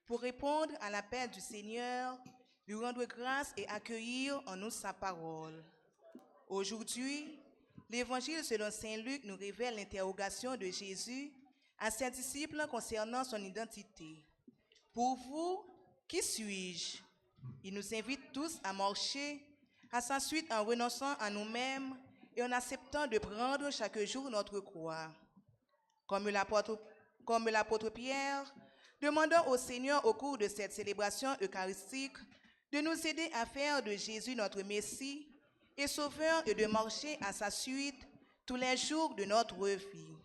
pour répondre à l'appel du Seigneur, lui rendre grâce et accueillir en nous sa parole. Aujourd'hui, l'Évangile selon Saint Luc nous révèle l'interrogation de Jésus à ses disciples concernant son identité. Pour vous, qui suis-je? Il nous invite tous à marcher à sa suite en renonçant à nous-mêmes et en acceptant de prendre chaque jour notre croix. Comme l'apôtre Pierre, demandons au Seigneur au cours de cette célébration eucharistique de nous aider à faire de Jésus notre Messie et Sauveur et de marcher à sa suite tous les jours de notre vie.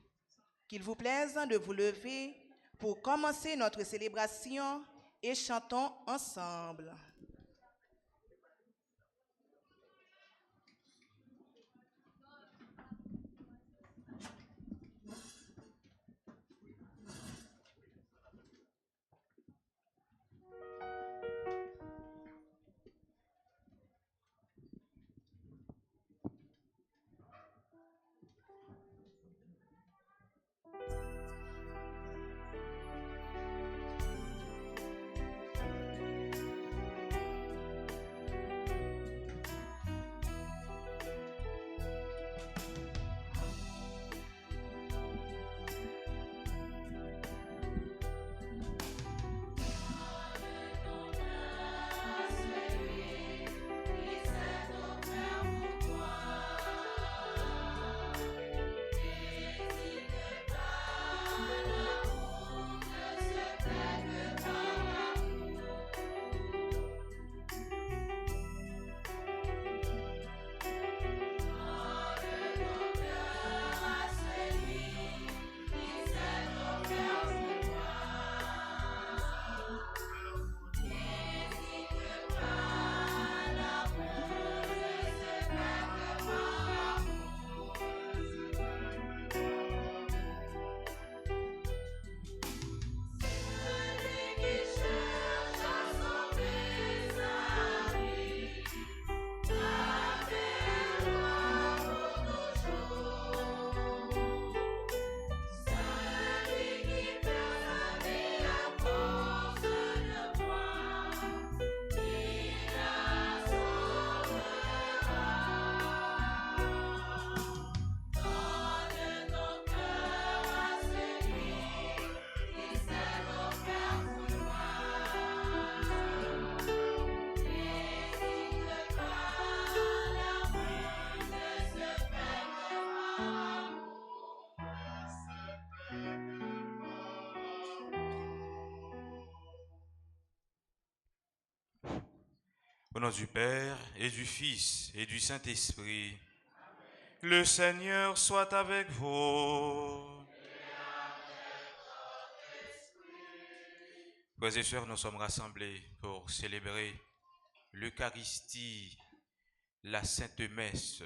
Qu'il vous plaise de vous lever pour commencer notre célébration et chantons ensemble. Au nom du Père et du Fils et du Saint-Esprit, le Seigneur soit avec vous. Frères et sœurs, nous sommes rassemblés pour célébrer l'Eucharistie, la Sainte Messe.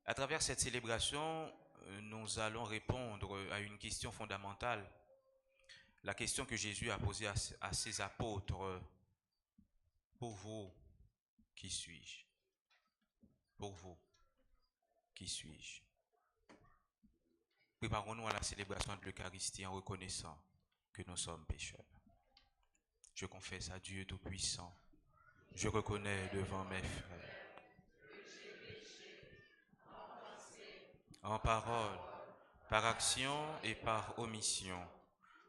À travers cette célébration, nous allons répondre à une question fondamentale, la question que Jésus a posée à ses apôtres. Pour vous, qui suis-je? Pour vous, qui suis-je? Préparons-nous à la célébration de l'Eucharistie en reconnaissant que nous sommes pécheurs. Je confesse à Dieu Tout-Puissant, je reconnais devant mes frères, en parole, par action et par omission.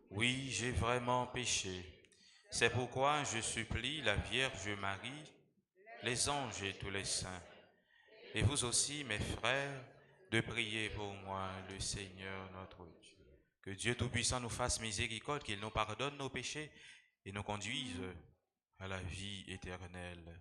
Oui, j'ai vraiment péché. C'est pourquoi je supplie la Vierge Marie, les anges et tous les saints, et vous aussi, mes frères, de prier pour moi, le Seigneur notre Dieu. Que Dieu Tout-Puissant nous fasse miséricorde, qu'il nous pardonne nos péchés et nous conduise à la vie éternelle.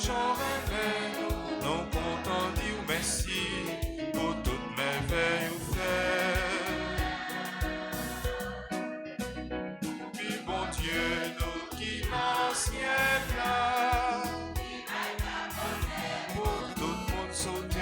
j'aurais aimé, non content dire merci pour toutes mes veilles ou fait. Puis bon Dieu, nous qui dans ciel là, pour tout le monde sauter.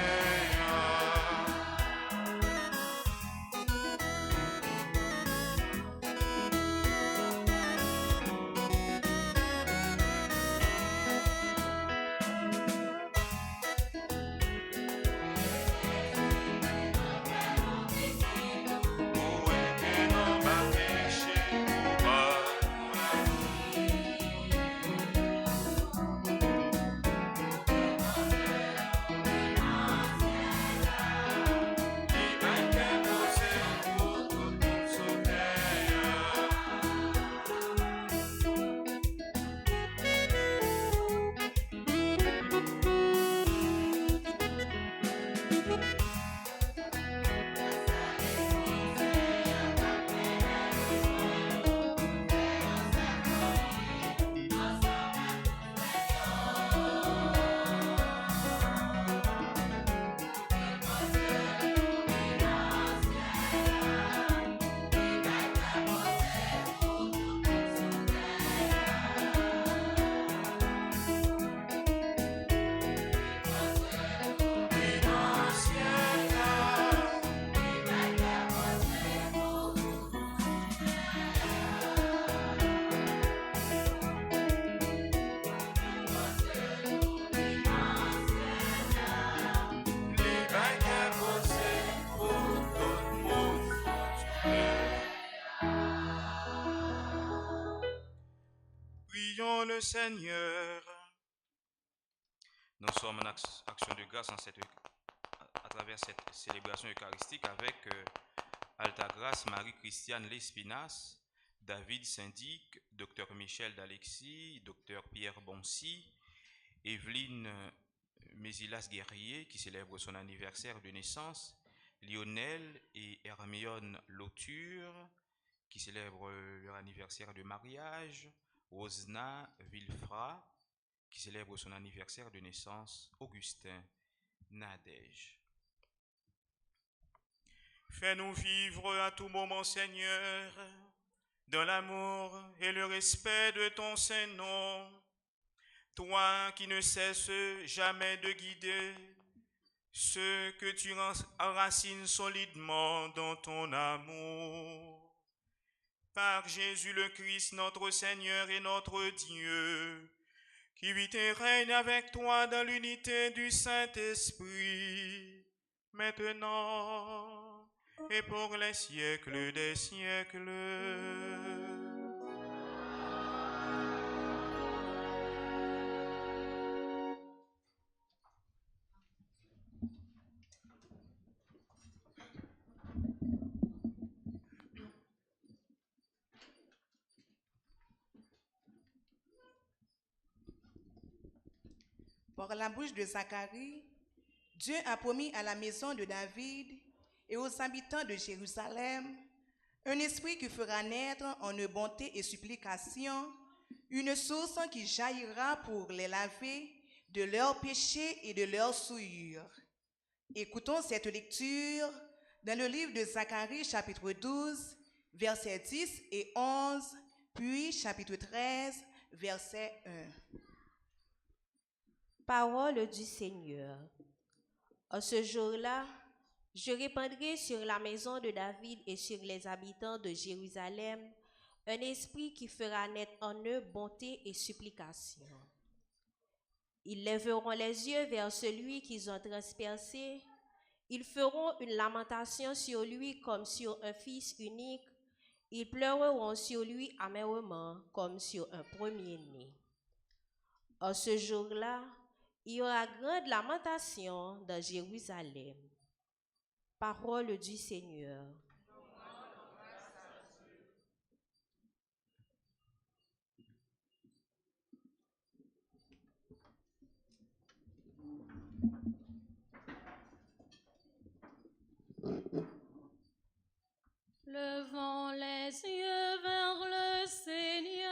Prions le Seigneur. Nous sommes en action de grâce à travers cette célébration eucharistique avec Altagrace Marie-Christiane Lespinasse, David Syndic, Dr Michel d'Alexis, Dr Pierre Boncy, Evelyne Mésilas Guerrier qui célèbre son anniversaire de naissance, Lionel et Hermione Lauture qui célèbrent leur anniversaire de mariage, Rosna Villefra qui célèbre son anniversaire de naissance, Augustin Nadège. Fais-nous vivre à tout moment, Seigneur, dans l'amour et le respect de ton Saint-Nom, toi qui ne cesses jamais de guider ceux que tu enracines solidement dans ton amour. Par Jésus le Christ, notre Seigneur et notre Dieu, qui vit et règne avec toi dans l'unité du Saint-Esprit, maintenant et pour les siècles des siècles. Par la bouche de Zacharie, Dieu a promis à la maison de David et aux habitants de Jérusalem un esprit qui fera naître en eux bonté et supplication, une source qui jaillira pour les laver de leurs péchés et de leurs souillures. Écoutons cette lecture dans le livre de Zacharie, chapitre 12, versets 10 et 11, puis chapitre 13, verset 1. Parole du Seigneur. En ce jour-là, je répandrai sur la maison de David et sur les habitants de Jérusalem un esprit qui fera naître en eux bonté et supplication. Ils lèveront les yeux vers celui qu'ils ont transpercé. Ils feront une lamentation sur lui comme sur un fils unique. Ils pleureront sur lui amèrement comme sur un premier-né. En ce jour-là, il y aura grande lamentation dans Jérusalem. Parole du Seigneur. Levons les yeux vers le Seigneur,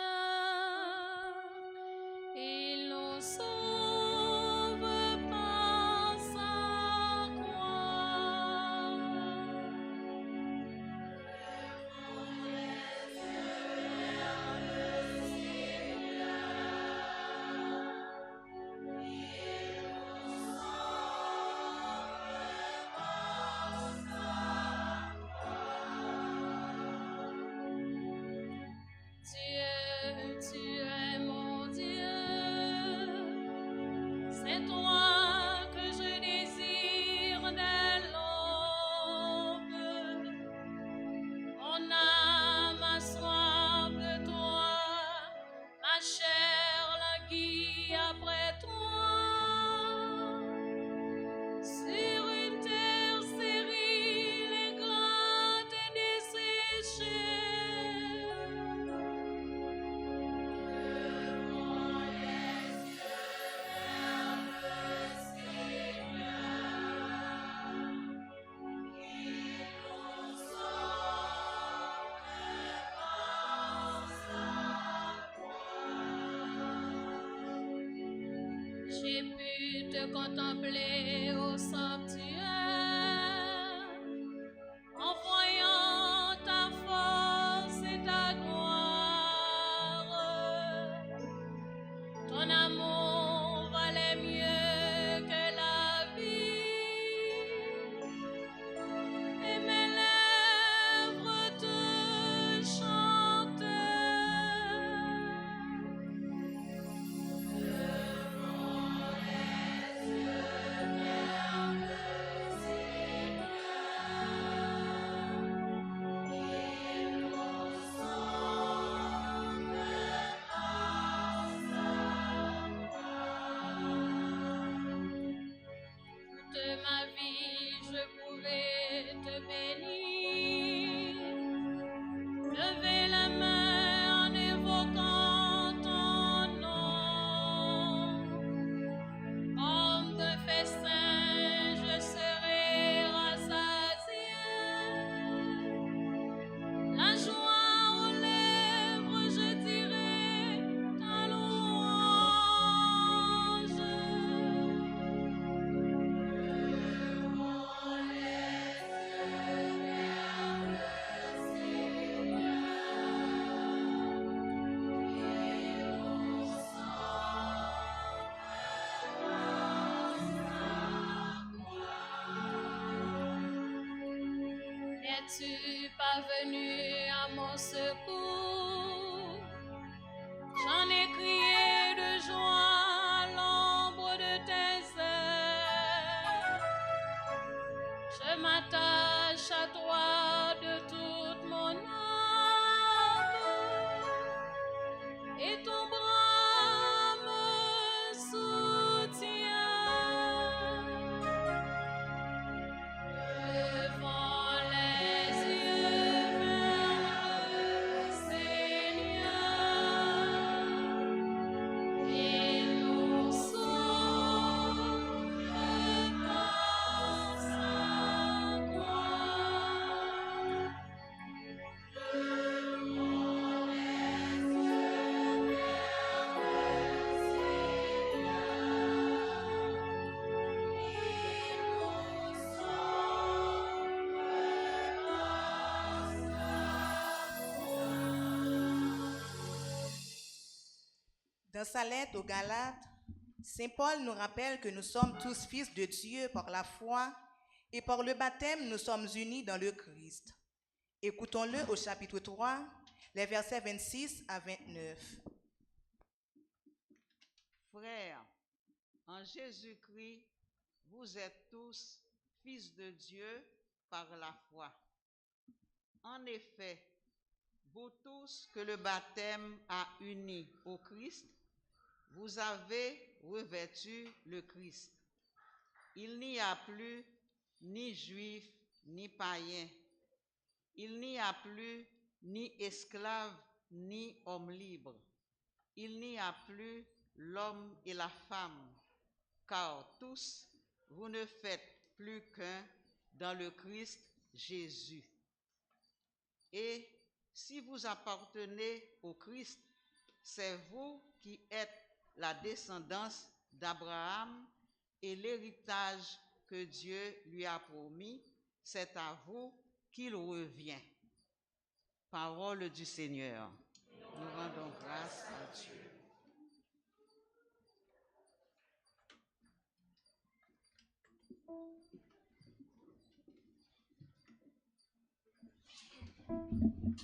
il nous sauve. te contempler au sanctuaire, en voyant ta force et ta gloire. Ton amour valait mieux que la vie, et mes lèvres te chantent. De ma vie, je pouvais te bénir, lever la main en évoquant ton nom. Comme de festin, je serai rassasié. La joie aux lèvres, je dirai ta louange. Es-tu parvenu à mon secours? J'en ai crié de joie à l'ombre de tes ailes. Je m'attache à toi de toute mon âme, et ton bras me soutient. Levons les yeux vers le Seigneur, il nous sauve par sa gloire. Levons les yeux vers le Dans sa lettre aux Galates, Saint Paul nous rappelle que nous sommes tous fils de Dieu par la foi et par le baptême, nous sommes unis dans le Christ. Écoutons-le au chapitre 3, les versets 26 à 29. Frères, en Jésus-Christ, vous êtes tous fils de Dieu par la foi. En effet, vous tous que le baptême a unis au Christ, vous avez revêtu le Christ. Il n'y a plus ni juif ni païen. Il n'y a plus ni esclave ni homme libre. Il n'y a plus l'homme et la femme, car tous vous ne faites plus qu'un dans le Christ Jésus. Et si vous appartenez au Christ, c'est vous qui êtes la descendance d'Abraham et l'héritage que Dieu lui a promis, c'est à vous qu'il revient. Parole du Seigneur. Nous rendons grâce à Dieu.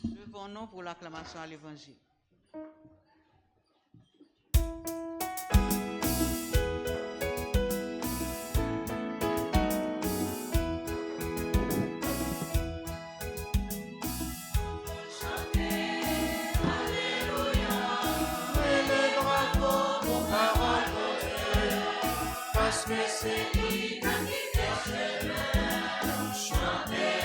Levons-nous pour l'acclamation à l'Évangile. Chanter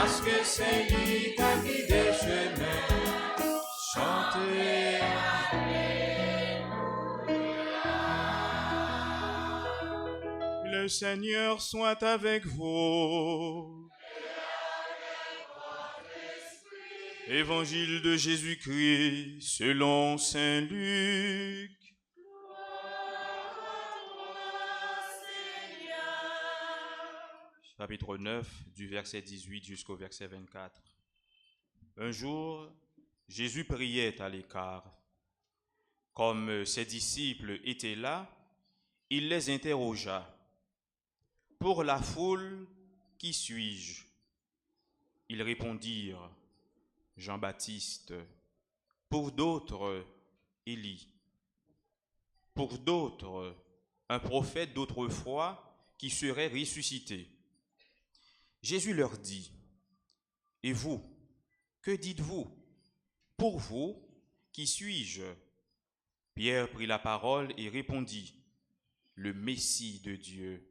parce que c'est lui qui a guidé chemin. Chantez. Le Seigneur soit avec vous. Évangile de Jésus-Christ selon saint Luc. Chapitre 9, du verset 18 jusqu'au verset 24. Un jour, Jésus priait à l'écart. Comme ses disciples étaient là, il les interrogea. Pour la foule, qui suis-je? Ils répondirent, Jean-Baptiste. Pour d'autres, Élie. Pour d'autres, un prophète d'autrefois qui serait ressuscité. Jésus leur dit, et vous, que dites-vous? Pour vous, qui suis-je? Pierre prit la parole et répondit, le Messie de Dieu.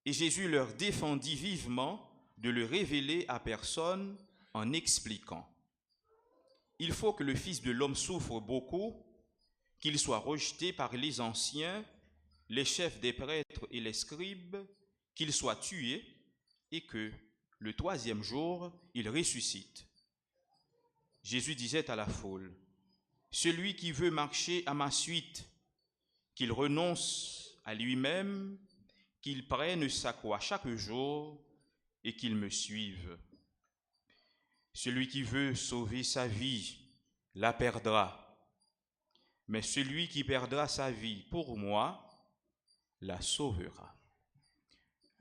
Et Jésus leur défendit vivement de le révéler à personne en expliquant, il faut que le Fils de l'homme souffre beaucoup, qu'il soit rejeté par les anciens, les chefs des prêtres et les scribes, qu'il soit tué, et que, le troisième jour, il ressuscite. Jésus disait à la foule, celui qui veut marcher à ma suite, qu'il renonce à lui-même, qu'il prenne sa croix chaque jour et qu'il me suive. Celui qui veut sauver sa vie la perdra, mais celui qui perdra sa vie pour moi la sauvera.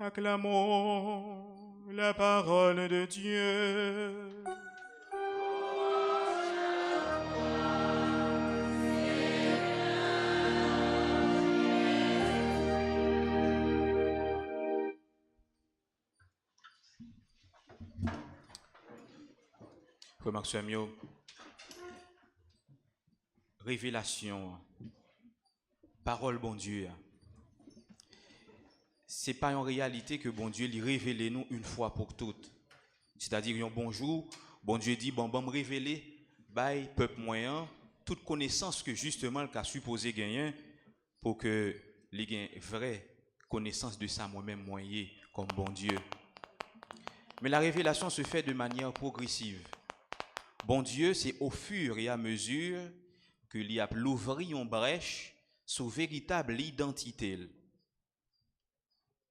Acclamons la parole de Dieu. Remarque sur mieux. Révélation, parole bon Dieu. C'est pas en réalité que bon Dieu lui révèle nous une fois pour toutes. C'est-à-dire un bonjour, bon Dieu dit bon me révéler by peuple moyen toute connaissance que justement le cas supposé gagner pour que les gain vraie connaissance de ça moi-même moyen comme bon Dieu. Mais la révélation se fait de manière progressive. Bon Dieu, c'est au fur et à mesure que l'y a l'ouvri en brèche sous véritable identité.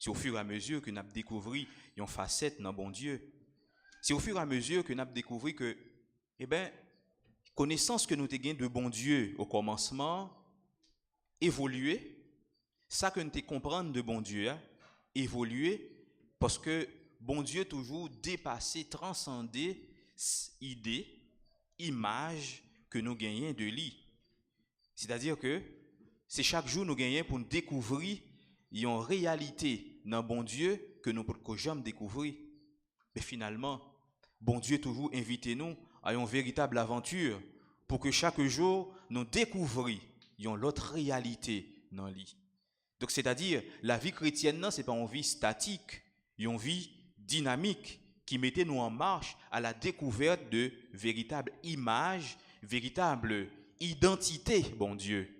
C'est au fur et à mesure que nous avons découvert une facette dans bon Dieu. C'est au fur et à mesure que nous avons découvert que, connaissance que nous avons gagnée de bon Dieu au commencement, évoluer, ça que nous avons comprendre de bon Dieu, évoluer, parce que bon Dieu toujours dépassé, transcendé idée, image que nous gagnons de lui. C'est-à-dire que c'est chaque jour nous gagnons pour nous découvrir une réalité dans bon Dieu que nous ne pouvons jamais découvrir. Mais finalement, bon Dieu toujours invite nous à une véritable aventure pour que chaque jour nous découvrions une autre réalité dans lui. Donc c'est-à-dire la vie chrétienne, ce n'est pas une vie statique, une vie dynamique qui mettait nous en marche à la découverte de véritables images, véritable identité, bon Dieu.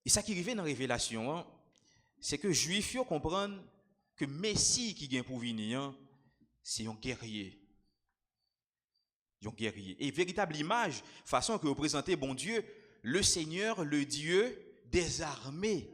Et ça qui arrive dans la révélation, c'est que les Juifs comprennent que Messie qui vient pour venir, c'est un guerrier. Un guerrier. Et véritable image, façon que représenter bon Dieu, le Seigneur, le Dieu des armées.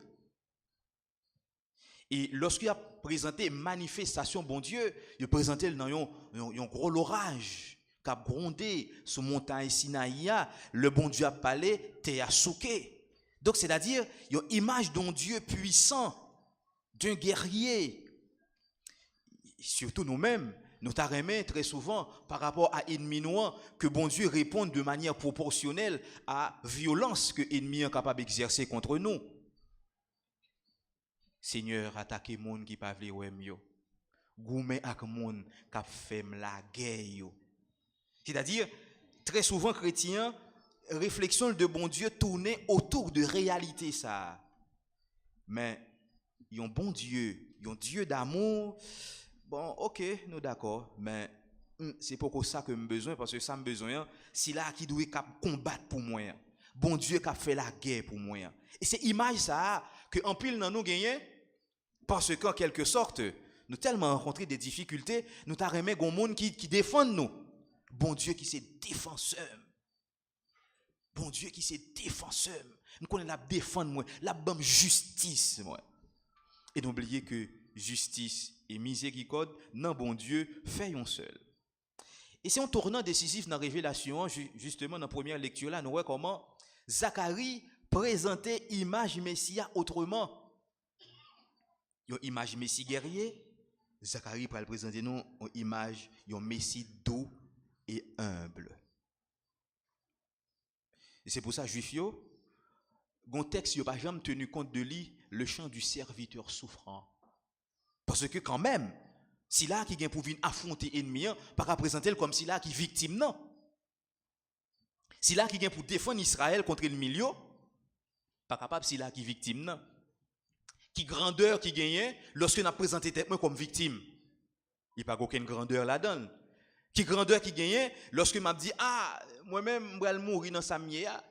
Et lorsqu'il a présenté manifestation bon Dieu, il a présenté dans un gros orage qui a grondé sur montagne Sinaïa, le bon Dieu a parlé, t'es assouké. Donc c'est-à-dire une image d'un Dieu puissant, d'un guerrier. Surtout nous-mêmes, nous t'arrêtons très souvent par rapport à l'ennemi noir que bon Dieu réponde de manière proportionnelle à la violence que l'ennemi est capable d'exercer contre nous. Seigneur, attaquez les gens qui ne peuvent pas voir mieux. Goumé avec les gens qui fait la guerre. C'est-à-dire, très souvent, chrétiens, réflexion de bon Dieu tournée autour de réalité ça. Mais, il y a un bon Dieu, il y a un Dieu d'amour, Bon, ok, nous d'accord, mais c'est pour ça que j'ai besoin, parce que ça me besoin, c'est là qui doit combattre pour moi. Bon Dieu qui a fait la guerre pour moi. Et c'est image ça que en pile dans nous gagnons, parce qu'en quelque sorte, nous tellement rencontré des difficultés, nous t'as remis un monde qui défend nous. Bon Dieu qui c'est défenseur. Bon Dieu qui c'est défenseur. Nous connaissons la défendre moi, la bonne justice moi. Et n'oubliez que justice et miséricorde, non bon Dieu, fait un seul. Et c'est un tournant décisif dans la révélation, justement dans la première lecture là, nous voyons comment Zacharie présentait l'image Messia autrement. Une image Messie guerrier, Zacharie va présenter nous une image, un Messie doux et humble. Et c'est pour ça, Juif yo, gon texte yo pas jamais tenu compte de lui, le chant du serviteur souffrant. Parce que quand même, si là qui vient pour venir affronter ennemi, pas représenter comme si là qui victime non. Si là qui vient pour défendre Israël contre l'ennemi, pas capable si là qui victime non. Qui grandeur qui gagne lorsque n'a présenté tête comme victime. Il pas aucune grandeur là-dedans. Qui grandeur qui gagne lorsque m'a dit moi-même je vais mourir dans sa mière.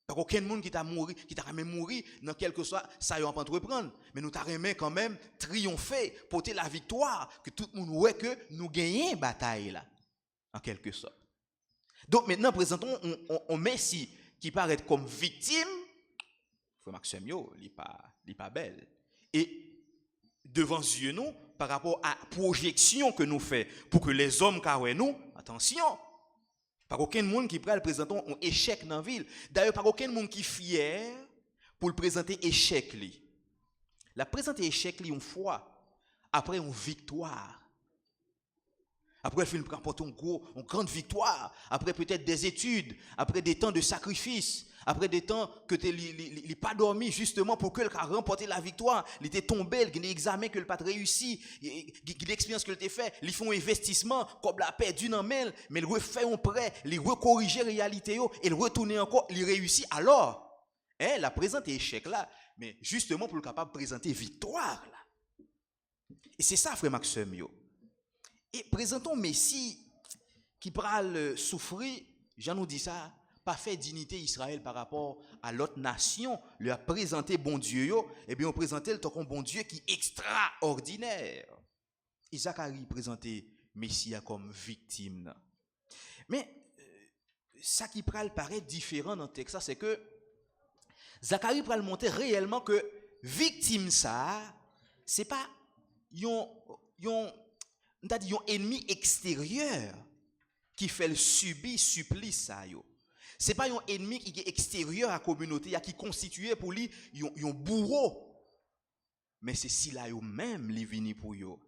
Pas aucun monde qui t'a mouru, qui t'a même mourir dans quelque soit ça y on peut entreprendre, mais nous t'a remis quand même triompher, porter la victoire que tout le monde voit que nous gagnons bataille là en quelque sorte. Donc maintenant présentons on Messie qui paraît comme victime. Frère Maxime yo, il pas belle. Et devant Dieu nous par rapport à la projection que nous fait pour que les hommes carré nous, attention. Pas aucun monde qui prend le présenter un échec dans la ville. D'ailleurs, pas aucun monde qui est fier pour le présenter échec li. La présenter échec li une fois après une victoire. Après il remporte une grande victoire, après peut-être des études, après des temps de sacrifice, après des temps que il n'a pas dormi justement pour que le remporté la victoire, il était tombé, il a examen que le pas réussi, l'expérience que il a fait, ils font un investissement, comme l'a perdu dans mail, mais il refait un prêt, il recorrige la réalité et il retourne encore, il réussit alors. La présente échec là, mais justement pour le capable de présenter victoire là. Et c'est ça frère Maxime yo. Et présentons Messie qui pral souffrir, Jean nous dit ça, pas fait dignité Israël par rapport à l'autre nation, lui a présenté bon Dieu, et bien on présentait le comme bon Dieu qui est extraordinaire. Et Zacharie présentait Messie comme victime. Mais ça qui pral paraît différent dans le texte, c'est que Zacharie pral montrer réellement que victime ça, c'est pas un ennemi extérieur qui fait le supplice ça yo. C'est pas un ennemi qui est extérieur à la communauté, qui est constitué pour lui un bourreau. Mais c'est si là yo même li vini pour yo.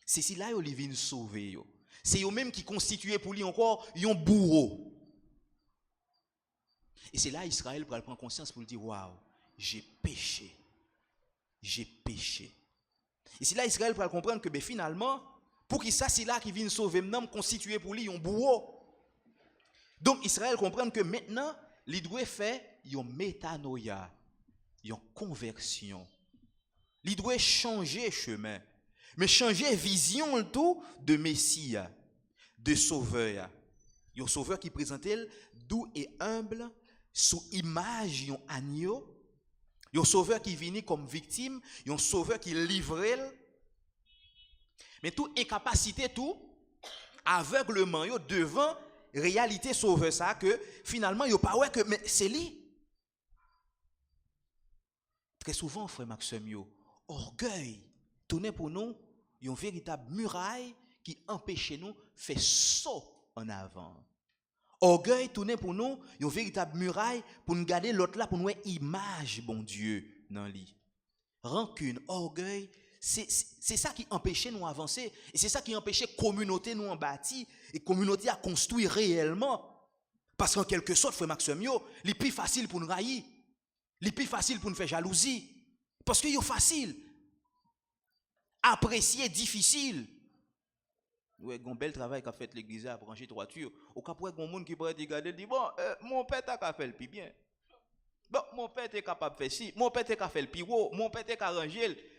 C'est si là yo li vini sauver yo. C'est yo même qui constitué pour lui encore un bourreau. Et c'est là Israël pour prendre conscience pour lui dire waouh, j'ai péché. J'ai péché. Et c'est là Israël pour comprendre que finalement pour qui ça c'est là qui vient sauver maintenant constitué pour lui un bourreau. Donc Israël comprend que maintenant il doit faire une métanoïa, une conversion. Il doit changer chemin, mais changer vision tout de Messie, de sauveur. Un sauveur qui présente doux et humble sous image d'un agneau. Un sauveur qui vient comme victime, un sauveur qui livre. Mais tout incapacité, tout aveuglement devant réalité sauveur ça que finalement il pas ouais que mais c'est lui. Très souvent frère Maxime orgueil tourner pour nous une véritable muraille qui empêche nous faire saut en avant. Orgueil tourner pour nous une véritable muraille pour nous garder l'autre là pour nous image bon Dieu dans lui. Rancune, orgueil, c'est ça qui empêchait nous avancer et c'est ça qui empêchait communauté nous en bâtir et communauté à construire réellement parce qu'en quelque sorte frère Maxime il est plus facile pour nous railler, il est plus facile pour nous faire jalousie parce que c'est facile apprécier difficile. Ouais, un bel travail qu'a fait l'église à brancher toiture au cas pour un monde qui pourrait regarder dit bon mon père t'a fait le plus bien. Bon mon père est capable de faire ci, mon père est capable de faire le plus haut, mon père est capable de ranger.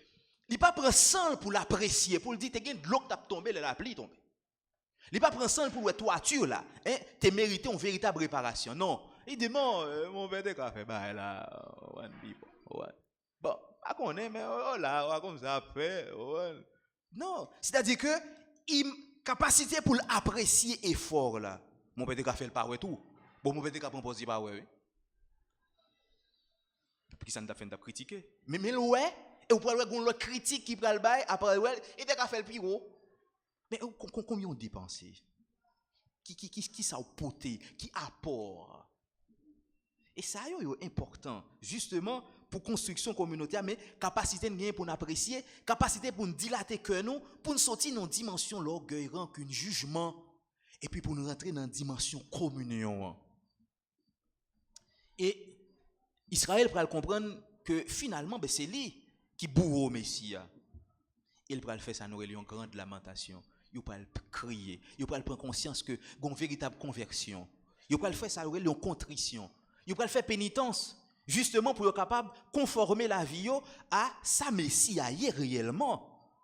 Il pas prendre sang pour l'apprécier, pour le dire, t'es de l'eau qui t'a tombé, la pluie tombé. Il pas prendre sang pour la toiture là, hein, t'es mérité une véritable réparation. Non, il dit mon père t'es fait bah là, bon, pas qu'on est mais là comme ça fait. Non, c'est-à-dire que il capacité pour l'apprécier effort là. Mon père t'es fait le pas tout. Bon mon père t'es prendre positif pas ouais. Puis ça nous a fait critiquer. Mais ouais, et vous pouvez voir l'autre critique qui prend le bail après ouais, il t'a fait le pire. Mais combien on dépense? Qui ça a porté? Qui apporte? Et ça est important, justement, pour construction communautaire, mais capacité de pour nous apprécier, capacité pour nous dilater que nous, pour nous sortir dans une dimension l'orgueil, rancune, jugement, et puis pour nous rentrer dans une dimension communion. Et Israël pourra comprendre que finalement, c'est lui qui bourre au Messie. Il pourra faire ça, nous une grande lamentation. Il pourra crier, il pourra prendre conscience que une véritable conversion. Il pourra faire ça, une contrition. Il pourra faire pénitence, justement pour être capable de conformer la vie à sa Messie réellement.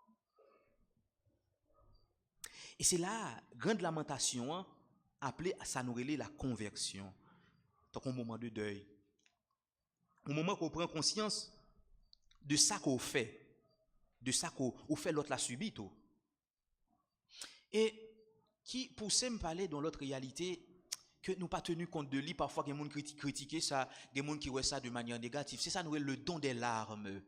Et c'est là, grande lamentation, appelée à s'annuler la conversion. Donc, un moment de deuil. Au moment qu'on prend conscience de ça qu'on fait, de ça qu'on fait l'autre l'a subi tout. Et qui poussait me parler dans l'autre réalité que nous pas tenu compte de lui, parfois il y a des gens qui critiquent ça, des gens qui voient ça de manière négative. C'est ça nous le don des larmes.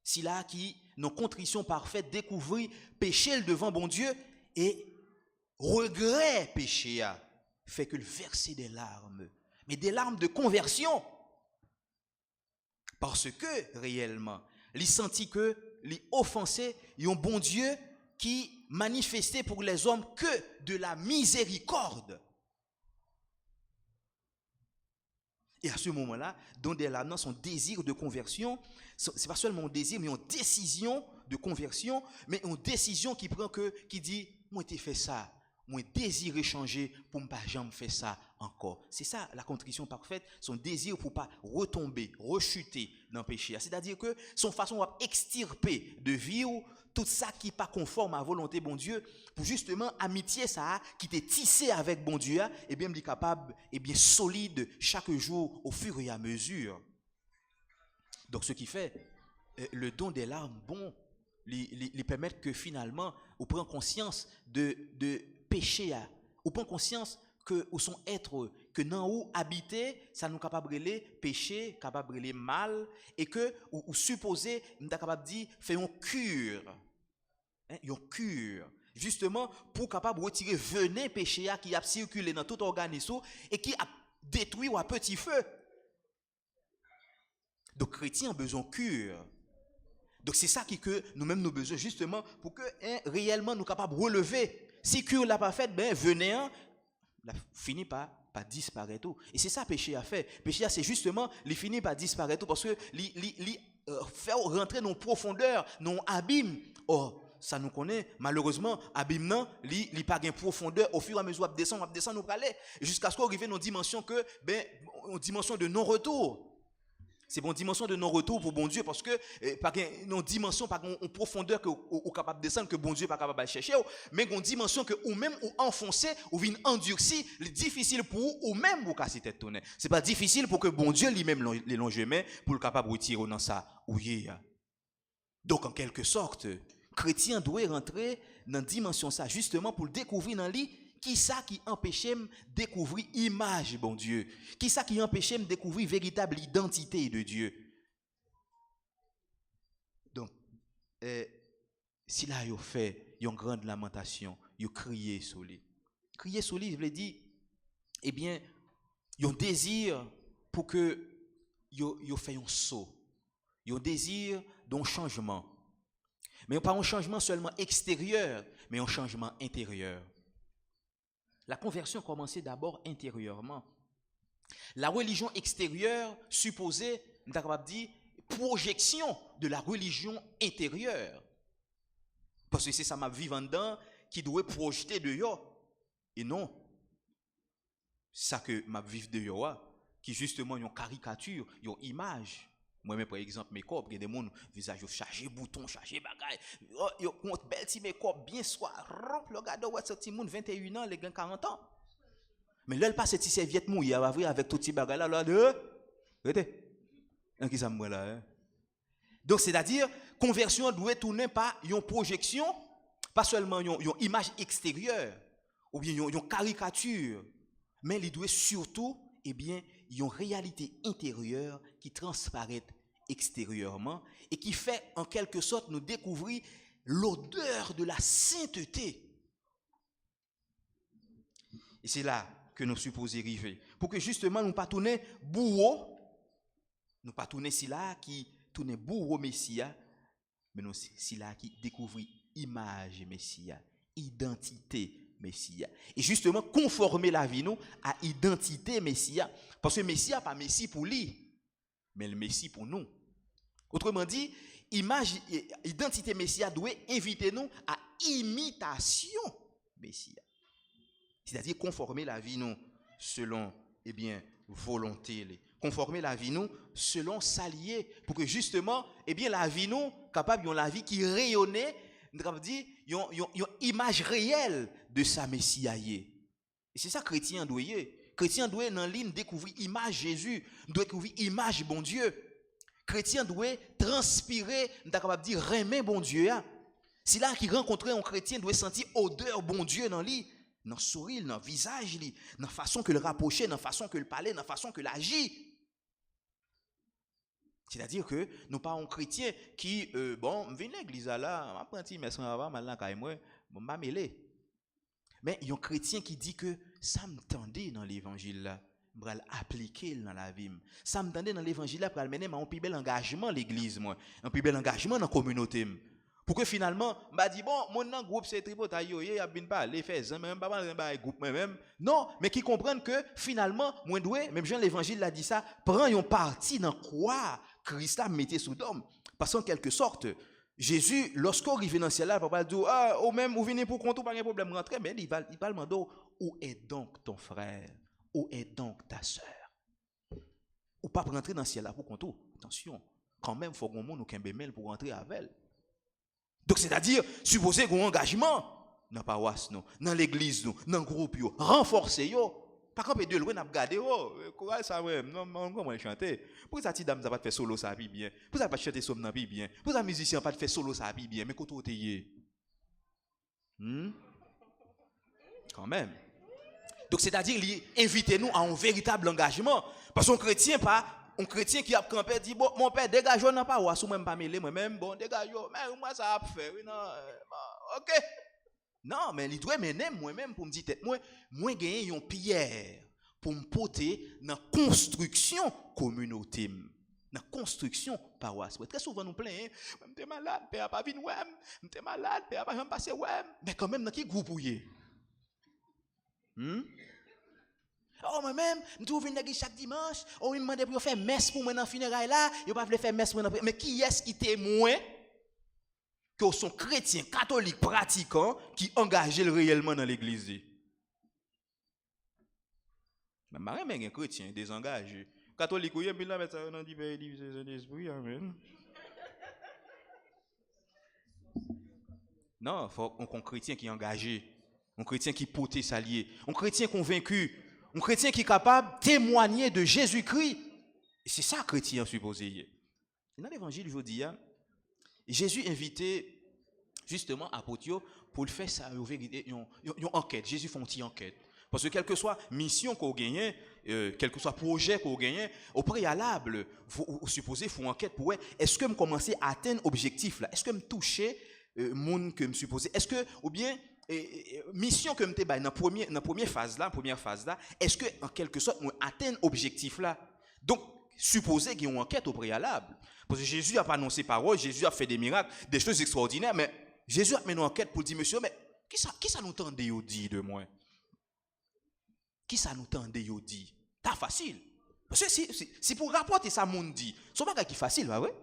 C'est là qui nos contritions parfaites découvrir péché devant bon Dieu et regret péché fait que le verser des larmes, mais des larmes de conversion. Parce que réellement, il sentit que il offensait un bon Dieu qui manifestait pour les hommes que de la miséricorde. Et à ce moment-là, dans des larmes, son désir de conversion, c'est pas seulement un désir, mais une décision de conversion, mais une décision qui dit, moi j'ai fait ça, moi désiré changer pour ne pas jamais faire ça encore. C'est ça la contrition parfaite, son désir pour pas retomber, rechuter dans le péché. C'est-à-dire que son façon d'extirper de vivre tout ça qui n'est pas conforme à la volonté de bon Dieu, pour justement amitié ça qui t'est tissé avec bon Dieu, et bien me capable et bien solide chaque jour au fur et à mesure. Donc ce qui fait le don des larmes bon, lui permettre que finalement on prend conscience de péché, on prend conscience que ou son être que dans où habiter ça nous capable les péché, capable les mal et que ou supposer nous capable dire faire une cure. Une cure justement pour capable retirer venin péché qui a circulé dans tout organisme et qui a détruit à petit feu. Donc chrétiens ont besoin de cure. Donc c'est ça qui que nous-mêmes nous besoin justement pour que réellement nous capables de relever. Si cure l'a pas fait, ben venin la finit par disparaître. Et c'est ça péché a fait. Péché c'est justement il finit par disparaître parce que faire rentrer dans profondeur, dans abîme. Or ça nous connaît malheureusement abîme non, il pas gain profondeur au fur et à mesure descend nous aller jusqu'à ce qu'on arrive dans une dimension que une dimension de non-retour. C'est une dimension de non-retour pour bon Dieu parce que pas une dimension pas une profondeur que ou capable de descendre que bon Dieu pas capable de chercher mais une dimension que ou même ou enfoncer ou vient endurci, difficile pour ou même pour casser tête tonner. C'est pas difficile pour que bon Dieu lui-même les longe main pour le capable retirer dans ça ouillé. Donc en quelque sorte, chrétien doit rentrer dans dimension ça justement pour découvrir dans lui qui ça qui empêchait me découvrir image bon Dieu, qui ça qui empêchait me découvrir véritable identité de Dieu. Donc si là il fait une grande lamentation, il crié sur lui. Crier sur lui, je veut dire eh bien il désir pour que il fait un saut. Il désir d'un changement. Mais pas un changement seulement extérieur, mais un changement intérieur. La conversion commençait d'abord intérieurement. La religion extérieure supposait, on est capable de dire, projection de la religion intérieure. Parce que c'est ça ma vie en dedans qui doit projeter dehors. Et non, ça que ma vie dehors, qui justement une caricature, une image Moi, par exemple, mes corps, il y a des gens, visage chargé, bouton, chargé, bagaille. Yo, compte belle petit make-up, bien soir. Regarde, ouais, ce petit monde, 21 ans, les gars, 40 ans. Mais là, il passe cette serviette mouillée, avec tout petit bagaille là, regardez. Qui ça me là, hein? Donc, c'est-à-dire, conversion doit tourner par une projection, pas seulement une image extérieure, ou bien une caricature, mais il doit surtout, eh bien, une réalité intérieure qui transparaît extérieurement et qui fait en quelque sorte nous découvrir l'odeur de la sainteté. Et c'est là que nous supposons arriver. Pour que justement nous ne pas tourner bourreau, nous pas tourner si là qui tourne bourreau Messia, mais nous si là qui découvre image Messia, identité Messia. Et justement conformer la vie nous à identité Messia, parce que Messia pas Messie pour lui, mais le Messie pour nous. Autrement dit, identité Messia doit inviter nous à imitation Messia. C'est-à-dire conformer la vie nous selon eh bien volonté, conformer la vie nous selon s'allier pour que justement eh bien la vie nous capable de la vie qui rayonnait, on dire une image réelle de sa Messiaïe. Et c'est ça chrétien doit y. Chrétien doit dans ligne découvrir image Jésus, doit découvrir image bon Dieu. Chrétien doit transpirer, on capable dire aimer bon Dieu. Si là qui rencontrer un chrétien doit sentir odeur bon Dieu dans lui, dans le sourire, dans le visage, dans la façon que le rapprocher, dans la façon que le parler, dans la façon que l'agir. C'est-à-dire que nous pas un chrétien qui bon, vient à l'église là, apprenti mais sans avoir mal là quand moi, m'a mêlé. Mais il y a un chrétien qui dit que ça me tendait dans l'évangile là, pour appliquer dans la vie. Ça me tendait dans l'évangile là pour mener un plus bel engagement l'église moi, un plus bel engagement dans la communauté. Pour que finalement, m'a dit bon, mon groupe c'est tripotaille, y a bien pas les faits, même pas groupe même. Non, mais qui comprennent que finalement, moi dois, même Jean l'évangile l'a dit ça, prend une partie dans quoi Christ a metté sous d'homme. Parce qu'en quelque sorte, Jésus, lorsqu'on arrive dans le ciel là, papa dit ah, ou même vous venez pour compte, pas de problème rentrer, mais il va demander où est donc ton frère? Où est donc ta sœur? Ou pas rentrer dans le ciel là pour compte. Attention, quand même faut qu'on monde nous kembe pour rentrer avec elle. Donc, c'est-à-dire, supposer qu'on engagement dans la paroisse, dans l'église, dans le groupe, renforcer, pas qu'on peut de loin, regarder, quoi ça, non, comment chanter. Pour ça, dame, ça va te faire solo, ça va bien. Pour ça, pas chanter somme, ça va bien. Pour ça, musicien, pas te faire solo, ça va bien. Mais quand tu es, quand même. Donc, c'est-à-dire, invitez-nous à un véritable engagement. Parce qu'un chrétien, pas. Un chrétien qui a campé dit bon mon père dégage-moi dans pas ou même pas mêler moi-même bon dégage mais moi ça a fait oui non OK non mais il doit mener moi-même pour me dire tête moi gagner une pierre pour me porter dans construction communauté dans construction paroisse très souvent nous plaît m'était malade père pas venir ouais m'était malade père pas jamais passer ouais mais quand même dans qui groupe ou oh, moi-même, je trouve une église chaque dimanche. Oh, il m'a demandé pour faire messe pour moi dans le funérail là. Il pas voulu faire messe pour moi. Mais qui est-ce qui témoin que sont chrétiens, catholiques, pratiquants, qui engagent réellement dans l'église? Mais je suis un chrétien, désengagé. Catholique, oui, mais là, ça dans divers divisions d'esprit. Amen. Non, il faut un chrétien qui est engagé. Un chrétien qui porte s'allier. Un chrétien convaincu. Un chrétien qui est capable de témoigner de Jésus-Christ. Et c'est ça chrétien supposé. Dans l'évangile, je dis, Jésus invitait justement apôtres pour le faire ça, une enquête. Jésus fait une petite enquête. Parce que quelle que soit mission qu'on gagne, quel que soit projet qu'on gagne, au préalable, vous supposez faire une enquête pour est-ce que je commence à atteindre l'objectif là? Est-ce que je toucher monde que je supposé? Est-ce que, ou bien, mission que je te dans la première phase là, est-ce que en quelque sorte on atteint l'objectif là? Donc supposez qu'il y a une enquête au préalable. Parce que Jésus n'a pas annoncé parole, Jésus a fait des miracles, des choses extraordinaires, mais Jésus a mené une enquête pour dire monsieur, mais qui ça nous tendait au dit de moi? Qui ça nous tendait au dit? C'est facile. Parce que si pour rapporter ça monde dit, c'est pas qui facile, bah ouais.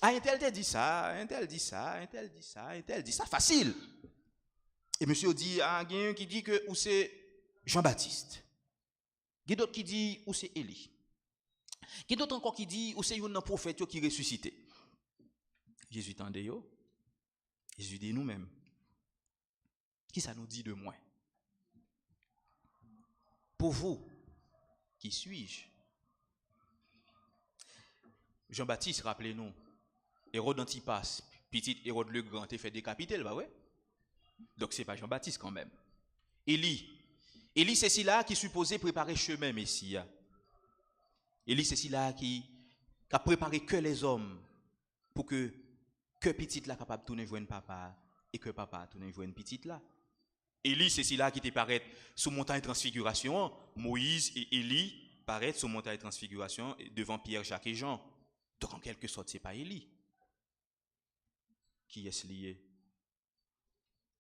Ah, un tel dit ça, un tel dit ça, un tel dit ça, un tel dit ça, facile. Et monsieur dit, ah, il y a un qui dit que ou c'est Jean-Baptiste. Il y a d'autres qui dit ou c'est Élie. Qui d'autre encore qui dit, ou c'est un prophète qui ressuscité? Jésus tendait yo. Jésus dit nous-mêmes. Qui ça nous dit de moi? Pour vous, qui suis-je? Jean-Baptiste, rappelez-nous, Hérode Antipas, petit Hérode le Grand, t'es fait décapiter, bah ouais? Donc c'est pas Jean-Baptiste quand même. Élie, c'est celui-là qui supposait préparer chemin Messie. Élie, c'est celui-là qui a préparé que les hommes pour que petit là capable de tourner joindre papa et que papa tourne joindre petit là. Élie, c'est celui-là qui te paraît sous montagne transfiguration. Moïse et Élie paraissent sous montagne transfiguration devant Pierre, Jacques et Jean. Donc en quelque sorte, ce n'est pas Élie qui est lié.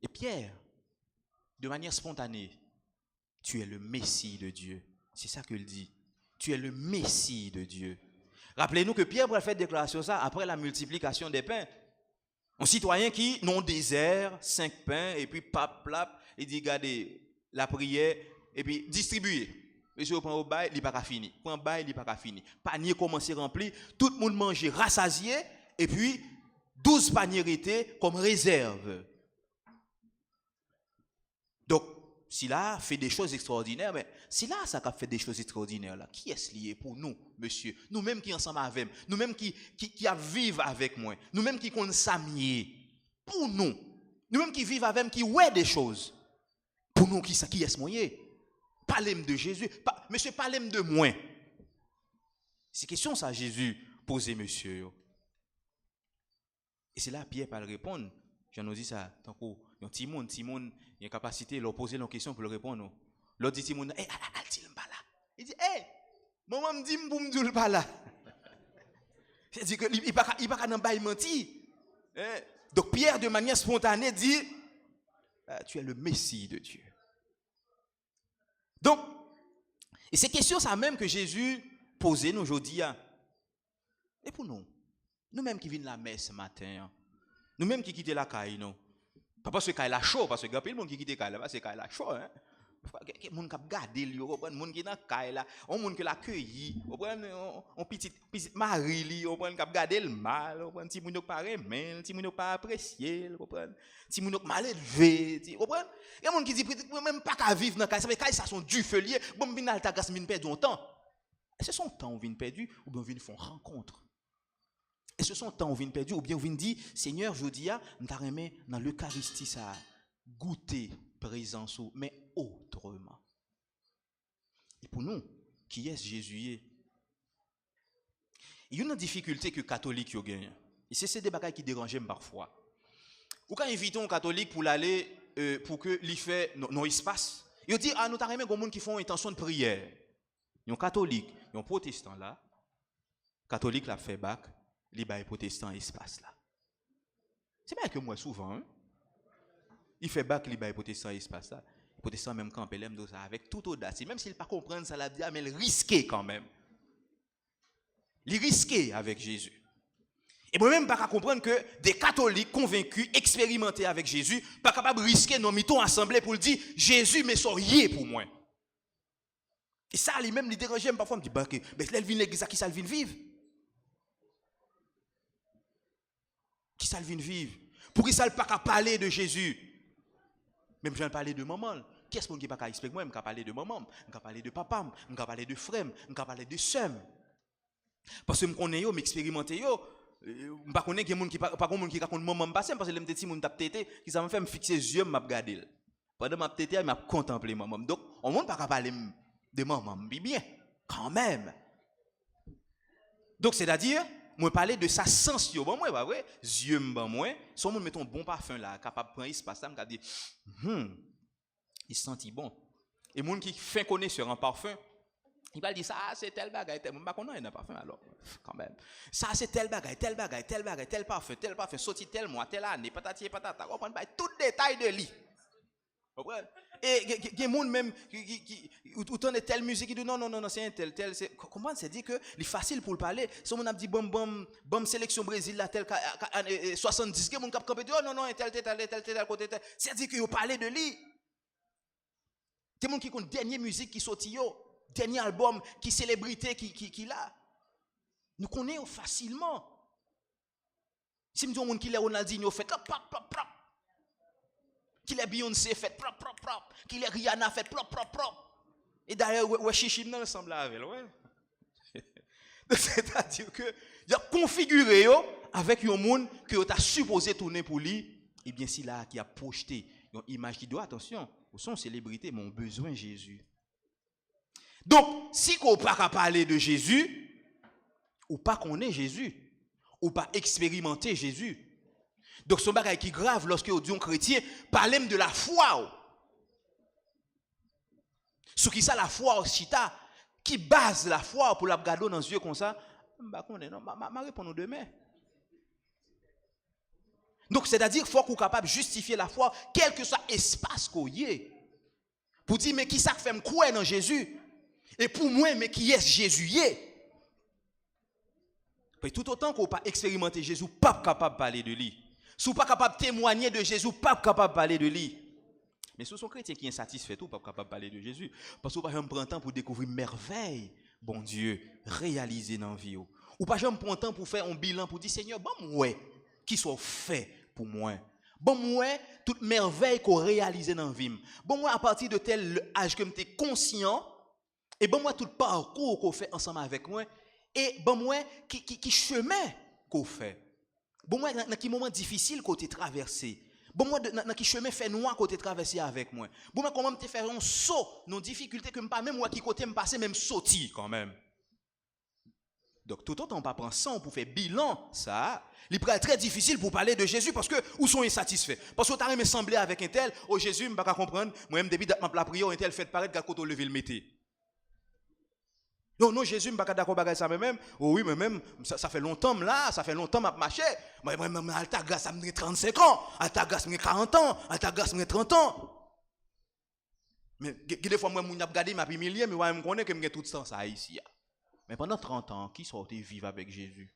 Et Pierre, de manière spontanée, tu es le Messie de Dieu. C'est ça qu'il dit. Tu es le Messie de Dieu. Rappelez-nous que Pierre a fait déclaration ça après la multiplication des pains. Un citoyen qui, non désert, 5 pains, et puis pape, il dit, regardez, la prière, et puis distribuez. Monsieur prend au bail, il n'est pas fini. Prend bail, il n'est pas fini. Panier commence à remplir, tout le monde mange rassasié, et puis 12 paniers étaient comme réserve. Donc, si là fait des choses extraordinaires, mais si là ça a fait des choses extraordinaires, là, qui est-ce lié pour nous, monsieur? Nous-mêmes qui ensemble avec, nous-mêmes qui vivent avec moi, nous-mêmes qui comptent s'amier, pour nous-mêmes qui vivent avec, qui ouais des choses, pour nous qui est-ce moyen? Parlez-moi de Jésus, monsieur, parlez-moi de moi. C'est question ça, Jésus, posez monsieur. Et c'est là Pierre va répondre. J'en ai dit ça, tant qu'on un petit monde, il a une capacité de poser une question pour le répondre. L'autre dit Timon, eh, il pas là. Il dit, maman me dit pour me dire pas là. C'est-à-dire qu'il pas dans bail menti. Donc Pierre de manière spontanée dit, tu es le Messie de Dieu. Donc, et c'est question ça même que Jésus posait nous aujourd'hui. Et pour nous-mêmes qui venons la messe ce matin, nous-mêmes qui quittons la caille, non? Pas parce que caille la chaud, parce que il y a monde qui quitte caille là, parce que caille la chaud, hein? Il y a monde qui regarde, il y a monde qui dans caille là, on monde qui l'accueilli, on petit mari li, on qui regarde le mal, on petit monde pas aimer, petit monde pas apprécier, petit monde mal élevé, il y a monde qui dit même pas qu'à vivre dans caille, ça fait caille ça sont du feuillier, bon vinn alta gas vinn perdre son temps. Est-ce que son temps on vient perdu ou bien on vient faire rencontre? Est-ce que son temps on vient perdu ou bien on vient dire Seigneur, je dis m'ta remet dans l'Eucharistie ça goûter présence mais autrement. Et pour nous, qui est Jésus? Il y a une difficulté que les catholiques ont gagnée. Et c'est des bagages qui dérangent parfois. Ou quand invitons un catholique pour l'aller, pour que l'y fait non espace, ils disent nous t'as remis des gens qui font intention de prière. Il y a un catholique, il y a un protestant là. Catholique l'a fait bac, les protestants espace là. C'est bien que moi souvent, hein? Il fait bac les protestants espace là. Les protestants même quand l'aime ça avec toute audace, même s'il pas comprendre ça la dit, mais il risquait quand même. Il risquait avec Jésus. Et moi-même pas comprendre que des catholiques convaincus, expérimentés avec Jésus, pas capables de risquer nos mitons assemblés pour le dire Jésus mais sorier pour moi. Et ça lui-même il dérangeait parfois me dit bah que mais là il vient l'église qui ça vient vivre. Qui ça vient vivre? Pour qui ça pas qu'à parler de Jésus? Même je vais parler de maman. Qui est-ce qui pas qu'à expliquer moi, je vais parler de maman, je vais parler de papa, je vais parler de frère, je vais parler de sœur. Parce que je connais yo, m'expérimenter yo, je pas connais quelqu'un qui pas monde qui raconte maman passer parce que les petits monde tap tété qui ça me fait me fixer les yeux, m'a regarder. Pendant m'a tété, m'a contempler maman. Donc on monde pas qu'à parler de maman bien quand même. Donc c'est-à-dire moi parler de sa sens yo bon moi pas vrai yeux ban moi son monde met un bon parfum là capable prendre espace ça me dit il senti bon et monde qui fait connaisseur en parfum il va dire ça c'est tel bagage tel pas connait un parfum alors quand même ça c'est tel bagage tel parfum sorti tel mois telle année patati patata comprendre pas tout détail de lui comprendre et des monde même qui autant de telle musique qui dit non c'est un tel c'est comment c'est dit que c'est facile pour le parler si on a dit bom sélection Brésil là tel 70 que mon cap campé non tel côté c'est dit que vous parlez de lui des monde qui connaît dernière musique qui sorti yo dernier album qui célébrité qui là Nous connaissons facilement. Si je dis au monde qu'il est Ronaldinho, fait plop, plop, plop. Qu'il est Beyoncé, fait plop, plop, plop. Qu'il est Rihanna, fait plop, plop, plop. Et d'ailleurs, ouais, Chichim non ensemble avec elle, ouais. C'est-à-dire que il a configuré avec un monde que tu as supposé tourner pour lui. Et bien, c'est là qui a projeté une image qui doit, attention, au son célébrité, mais on a besoin de Jésus. Donc, si on ne peut pas parler de Jésus, ou pas qu'on est Jésus, ou pas expérimenter Jésus. Donc, c'est un bagage qui est grave lorsque on dit un chrétien, parlez de la foi. Ce qui ça la foi au chita, qui base la foi pour la regarder dans les yeux comme ça, je réponds demain. Donc, c'est-à-dire qu'il faut qu'on soit capable de justifier la foi, quel que soit l'espace qu'on y est. Pour dire, mais qui ça fait me croire dans Jésus? Et pour moi, mais qui est Jésus y est? Tout autant qu'on pas expérimenter Jésus, pas capable de parler de lui. Si vous pas capable de témoigner de Jésus, pas capable de parler de lui. Mais si vous êtes chrétien qui est insatisfait, vous pas capable de parler de Jésus. Parce que vous pas jamais prendre temps pour découvrir merveille, bon Dieu, réalisé dans la vie. Ou pas jamais prendre temps pour faire un bilan pour dire, Seigneur, bon moi, qui soit fait pour moi. Bon moi, toute merveille qu'on réalisé dans la vie. Bon moi, à partir de tel âge que je suis conscient, et bon moi, tout parcours qu'on fait ensemble avec moi, et bon moi, qui chemin qu'on fait. Bon moi, dans quel moment difficile qu'on t'est traversé. Bon moi, dans quel chemin fait noir qu'on t'est traversé avec moi. Bon moi, comment te faire un saut, nos difficultés que pas même moi qui côté me passer même sauter quand même. Donc tout autant on pas prendre ça pour faire bilan ça. Il est très difficile pour parler de Jésus parce que où sont insatisfaits. Parce que tu as semblé avec un tel, oh Jésus, je ne peux pas comprendre, moi-même depuis la prière, un tel fait paraître quand on lever le métier. Non, Jésus, je ne suis pas d'accord avec ça même. Oh oui, mais même, ça fait longtemps là, ça fait longtemps que je marche. Moi-même, Altagas, ça me 35 ans, Altagas, me 40 ans, Altagas, me 30 ans. Mais des fois, moi, je regarde ma millier, mais je connais que je tout ça ici. Mais pendant 30 ans, qui sortait vivre avec Jésus?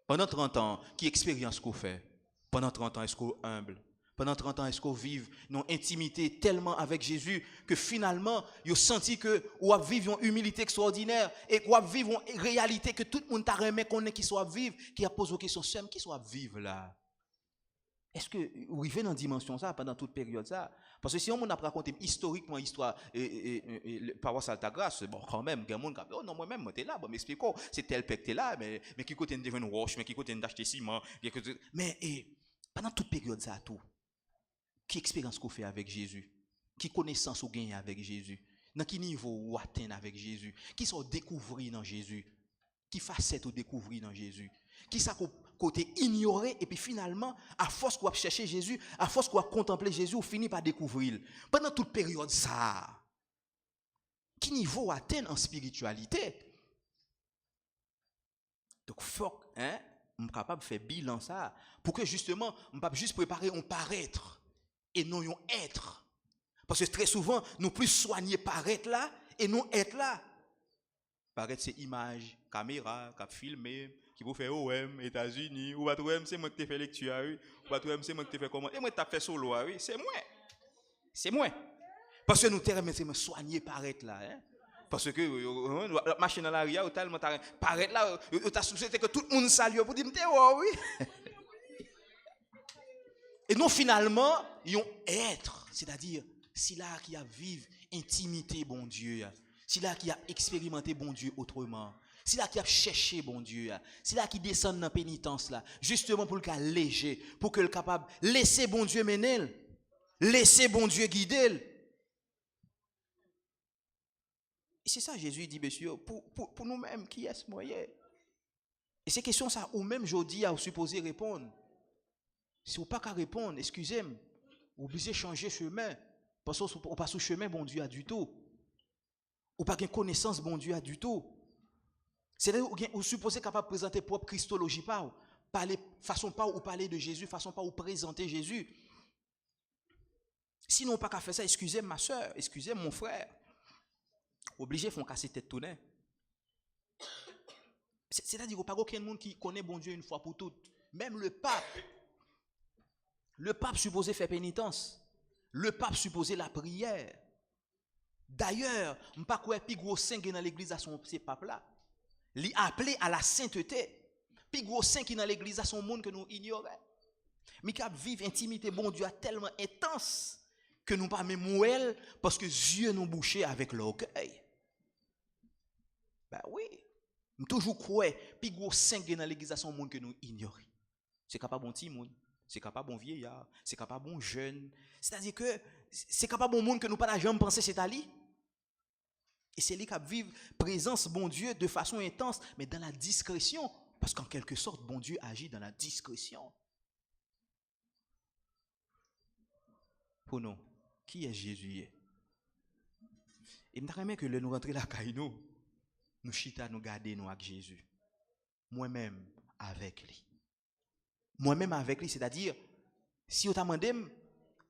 Pendant 30 ans, qui expérience qu'on fait? Pendant 30 ans, est-ce qu'on est humble? Pendant 30 ans, est-ce qu'on vit une intimité tellement avec Jésus que finalement, vous senti que vous vivez une humilité extraordinaire et vous vivez une réalité que tout le monde t'a remis qu'on est qui soit vivre, qui a posé une question simple, qui soit vivre là. Est-ce que vous vivez dans une dimension ça pendant toute période ça? Parce que si on a raconté historiquement l'histoire par Saltagrace, bon quand même, il y a des gens qui disent, oh non, moi-même, j'étais là, bon, m'explique, c'est tel pec t'es là, mais qui côté de devenir roche, mais qui côté d'acheter ciment, mais pendant toute période ça tout. Qui expérience qu'on fait avec Jésus? Qui connaissance qu'on gagne avec Jésus? Dans quel niveau on atteint avec Jésus? Qui sont découvrir dans Jésus? Qui facette ou découvrir dans Jésus? Qui ça côté ignoré et puis finalement, à force qu'on va chercher Jésus, à force qu'on va contempler Jésus, on finit par découvrir. Pendant toute période ça, qui niveau atteint en spiritualité? Donc faut, on est capable de faire bilan ça pour que justement, on ne peut pas juste préparer un paraître. Et non un être. Parce que très souvent, nous plus soigner paraître là et non être là. Paraître c'est image, caméra, qui filmer, qui vous fait OM, États-Unis, ou OM c'est moi qui t'ai fait lecture, ou OM c'est moi qui t'ai fait comment. Et moi t'as fait solo, oui, c'est moi. C'est moi. Parce que nous t'aimons soigner paraître là. Parce que la machine à l'arrière, ou tellement paraître là, tu as souhaité que tout le monde salue pour dire, oui. Et non, finalement, ils ont être, c'est-à-dire, c'est là qui a vivre intimité, bon Dieu. C'est là qui a expérimenté, bon Dieu, autrement. C'est là qui a cherché, bon Dieu. C'est là qui descend dans la pénitence, là. Justement pour le cas léger, pour que le capable laisser, bon Dieu, mener. Laisser, bon Dieu, guider. Et c'est ça, Jésus dit, monsieur, pour nous-mêmes, qui est ce moyen? Et ces questions, ça, ou même, je dis, à supposer répondre. Si vous n'avez pas qu'à répondre, excusez-moi, vous obligez de changer chemin. Parce que vous pas sous chemin, bon Dieu a du tout. Ou pas de connaissance, bon Dieu a du tout. C'est-à-dire que vous supposez capable de présenter propre Christologie, parler façon pas ou parler de Jésus, façon pas ou présenter Jésus. Sinon, pas qu'à faire ça, excusez ma soeur, excusez mon frère. Obligé de faire casser tête tournée. C'est-à-dire qu'il n'y a pas aucun monde qui connaît bon Dieu une fois pour toutes. Même le pape. Le pape supposé faire pénitence. Le pape supposé la prière. D'ailleurs, je ne sais pas quoi plus gros saint dans l'église à ces papes là. Li appelé à la sainteté. Puis gros saint qui dans l'église à son monde que nous ignorons. Mais qui vivre intimité bon Dieu tellement intense que nous pas même ouel parce que Dieu nous bouché avec l'orgueil. Ben oui, nous toujours croire puis gros saint qui dans l'église à son monde que nous ignorons. C'est capable bon petit monde, c'est capable bon vieillard, c'est capable bon jeune. C'est-à-dire que c'est capable bon monde que nous pas jamais penser c'est à lui. Et c'est lui qui vivre présence bon Dieu de façon intense mais dans la discrétion parce qu'en quelque sorte bon Dieu agit dans la discrétion. Pour nous, qui est Jésus? Et nous avons que nous rentrer la caille nous chita nous garder nous avec Jésus. Moi-même avec lui. Moi-même avec lui, c'est-à-dire, si on t'a demandé,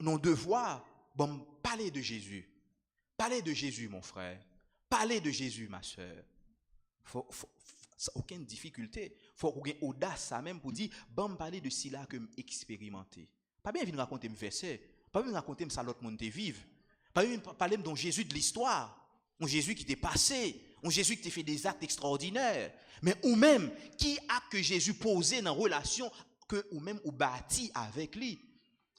nos devoirs, bon, parler de Jésus. Parler de Jésus, mon frère. Parler de Jésus, ma soeur. Aucune difficulté. Il faut qu'on ait audace ça même pour dire, bon, parler de cela que expérimenté. Pas bien venir raconter mes versets. Pas bien raconter ça l'autre monde te vive. Pas bien parler de Jésus de l'histoire. Un Jésus qui t'est passé. Un Jésus qui t'a fait des actes extraordinaires. Mais ou même, qui a que Jésus posé dans relation que ou même ou bâti avec lui.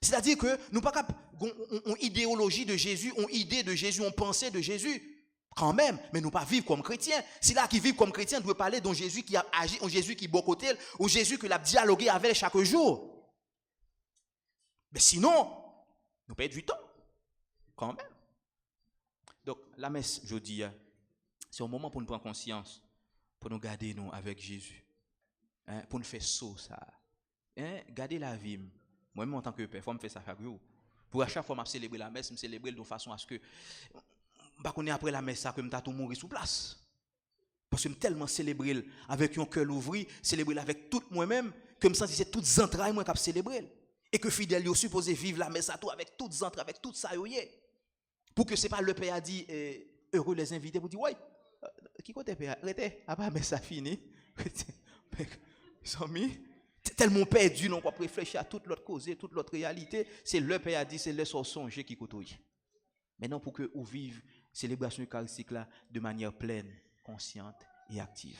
C'est-à-dire que nous pas une idéologie de Jésus, une idée de Jésus, une pensée de Jésus. Quand même, mais nous pas vivre comme chrétiens. Si là qui vivent comme chrétiens, nous devons parler d'un Jésus qui a agi, un Jésus qui est bon côté, ou Jésus que l'a dialogué avec chaque jour. Mais sinon, nous perdons du temps. Quand même. Donc, la messe, je dis, c'est un moment pour nous prendre conscience, pour nous garder nous avec Jésus. Hein, pour nous faire saut ça. Hein, garder la vie. Moi-même en tant que père, il faut me faire ça faire vous. Pour à chaque fois que je célèbre la messe, je célèbre de façon à ce que je ne après la messe, ça que je tout mourir sous place. Parce que je tellement célébrer avec un cœur ouvert, célébrer avec tout moi-même, que je me sens que c'est toutes les entrailles moi qui célébrer. Et que fidèle est supposé vivre la messe à tout avec toutes les entrailles, avec tout ça. Pour que ce n'est pas le père a dit, heureux les invités, pour dire, ouais, qui côté père, arrêtez, après la messe a fini. Ils ont mis. Tellement perdu, non, pour réfléchir à toute l'autre cause, toute l'autre réalité. C'est le père a dit, c'est le songe qui côtoie. Maintenant, pour que vous viviez célébration eucharistique là de manière pleine, consciente et active.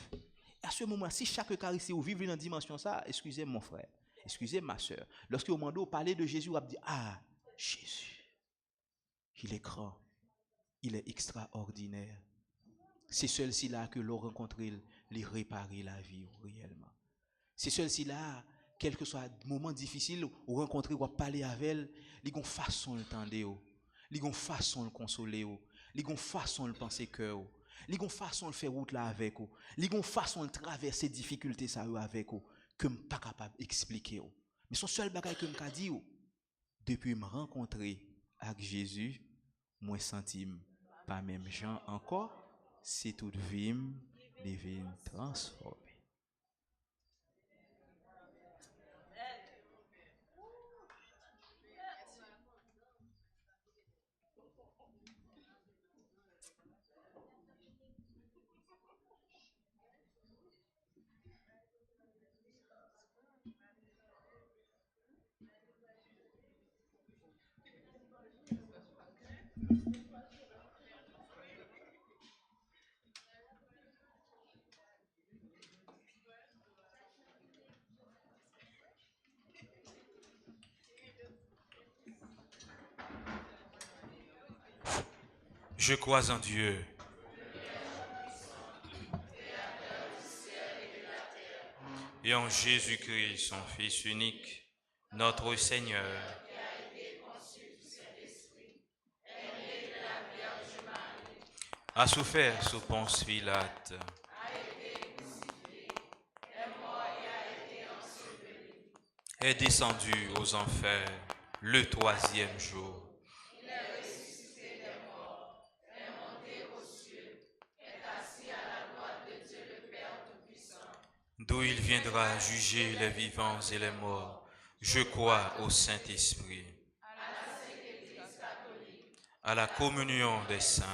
Et à ce moment, si chaque Eucharistie vous vivez dans une dimension ça, excusez mon frère, excusez ma soeur. Lorsque vous demandez, parler de Jésus, vous allez dire, ah, Jésus, il est grand, il est extraordinaire. C'est celui-ci là que l'on rencontre, il réparer la vie réellement. C'est celui-ci là, quel que soit le moment difficile, vous rencontrez, vous parler avec elle, il y a une façon de l'entendre, il y a une façon de le consoler, il y a une façon de penser cœur, il y a une façon de faire route là avec vous, il y a une façon de traverser difficultés ça avec vous que je ne suis pas capable d'expliquer. Mais son seul bagage que je me dis, depuis me rencontrer avec Jésus, moi senti pas même gens encore, c'est toute vie devient transformée. Je crois en Dieu, et en Jésus-Christ, son Fils unique, notre Seigneur, a souffert sous Ponce Pilate, est descendu aux enfers le troisième jour. D'où il viendra juger les vivants et les morts. Je crois au Saint-Esprit, à la communion des saints,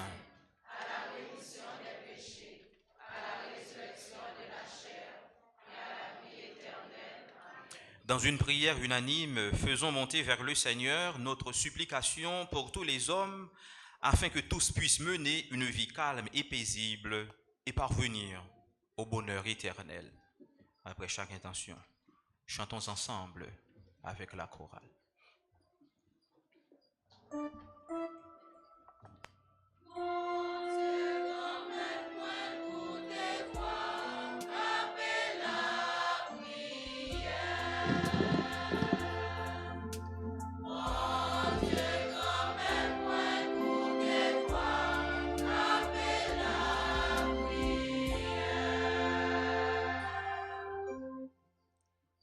dans une prière unanime, faisons monter vers le Seigneur notre supplication pour tous les hommes, afin que tous puissent mener une vie calme et paisible et parvenir au bonheur éternel. Après chaque intention, chantons ensemble avec la chorale.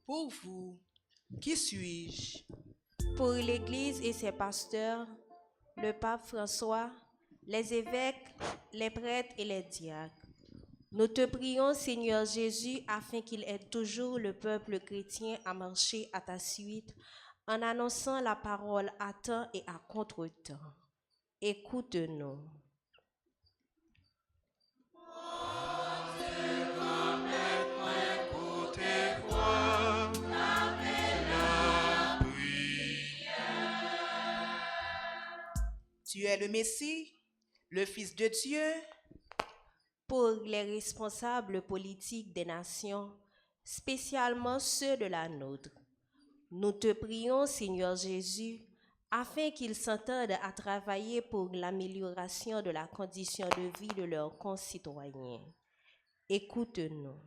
Pour vous, qui suis-je? Pour l'Église et ses pasteurs, le pape François, les évêques, les prêtres et les diacres, nous te prions, Seigneur Jésus, afin qu'il aide toujours le peuple chrétien à marcher à ta suite en annonçant la parole à temps et à contre-temps. Écoute-nous. Tu es le Messie, le Fils de Dieu. Pour les responsables politiques des nations, spécialement ceux de la nôtre, nous te prions, Seigneur Jésus, afin qu'ils s'entendent à travailler pour l'amélioration de la condition de vie de leurs concitoyens. Écoute-nous.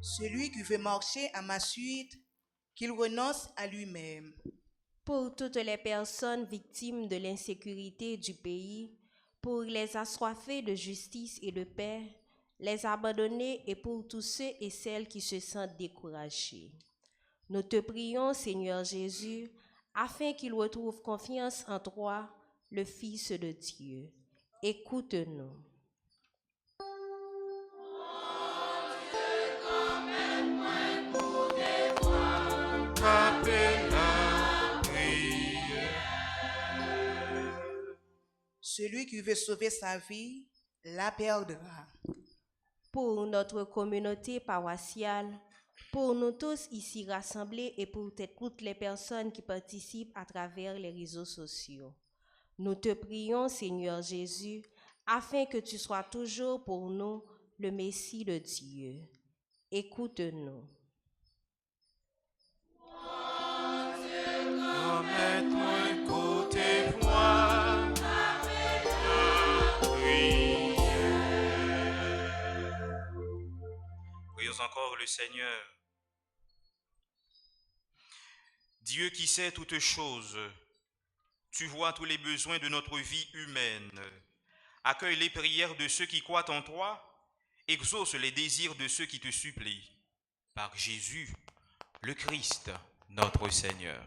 Celui qui veut marcher à ma suite, qu'il renonce à lui-même. Pour toutes les personnes victimes de l'insécurité du pays, pour les assoiffés de justice et de paix, les abandonnés et pour tous ceux et celles qui se sentent découragés. Nous te prions, Seigneur Jésus, afin qu'ils retrouvent confiance en toi, le Fils de Dieu. Écoute-nous. Celui qui veut sauver sa vie, la perdra. Pour notre communauté paroissiale, pour nous tous ici rassemblés et pour toutes les personnes qui participent à travers les réseaux sociaux, nous te prions, Seigneur Jésus, afin que tu sois toujours pour nous le Messie de Dieu. Écoute-nous. Prions encore le Seigneur. Dieu qui sait toutes choses, tu vois tous les besoins de notre vie humaine. Accueille les prières de ceux qui croient en toi, exauce les désirs de ceux qui te supplient. Par Jésus, le Christ, notre Seigneur.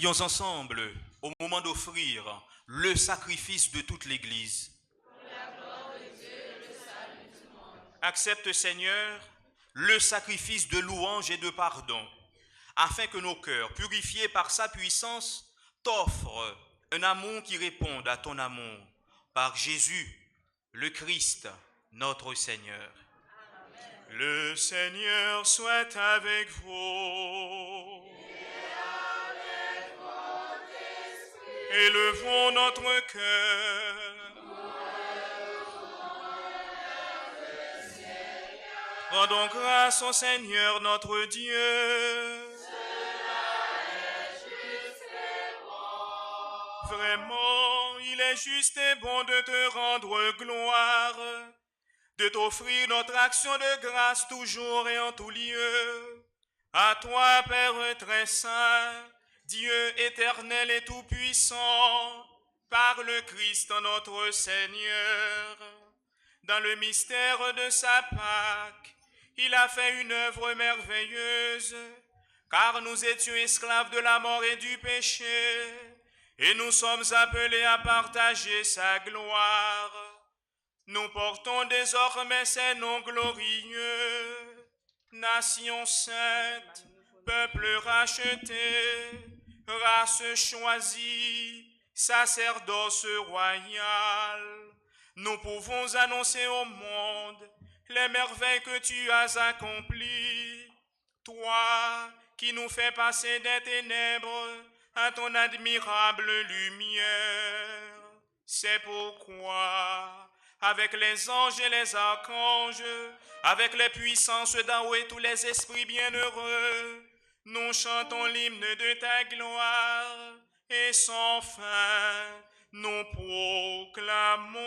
Prions ensemble au moment d'offrir le sacrifice de toute l'Église. Accepte, Seigneur, le sacrifice de louange et de pardon, afin que nos cœurs, purifiés par sa puissance, t'offrent un amour qui réponde à ton amour. Par Jésus, le Christ, notre Seigneur. Le Seigneur soit avec vous. Élevons notre cœur. Rendons grâce au Seigneur notre Dieu. Vraiment, il est juste et bon de te rendre gloire, de t'offrir notre action de grâce toujours et en tout lieu. À toi, Père très saint, Dieu éternel et tout-puissant, par le Christ notre Seigneur. Dans le mystère de sa Pâque, il a fait une œuvre merveilleuse, car nous étions esclaves de la mort et du péché, et nous sommes appelés à partager sa gloire. Nous portons désormais ses noms glorieux, nation sainte, peuple racheté, race choisie, sacerdoce royal. Nous pouvons annoncer au monde les merveilles que tu as accomplies, toi qui nous fais passer des ténèbres à ton admirable lumière. C'est pourquoi, avec les anges et les archanges, avec les puissances d'en haut et tous les esprits bienheureux, nous chantons l'hymne de ta gloire, et sans fin, nous proclamons.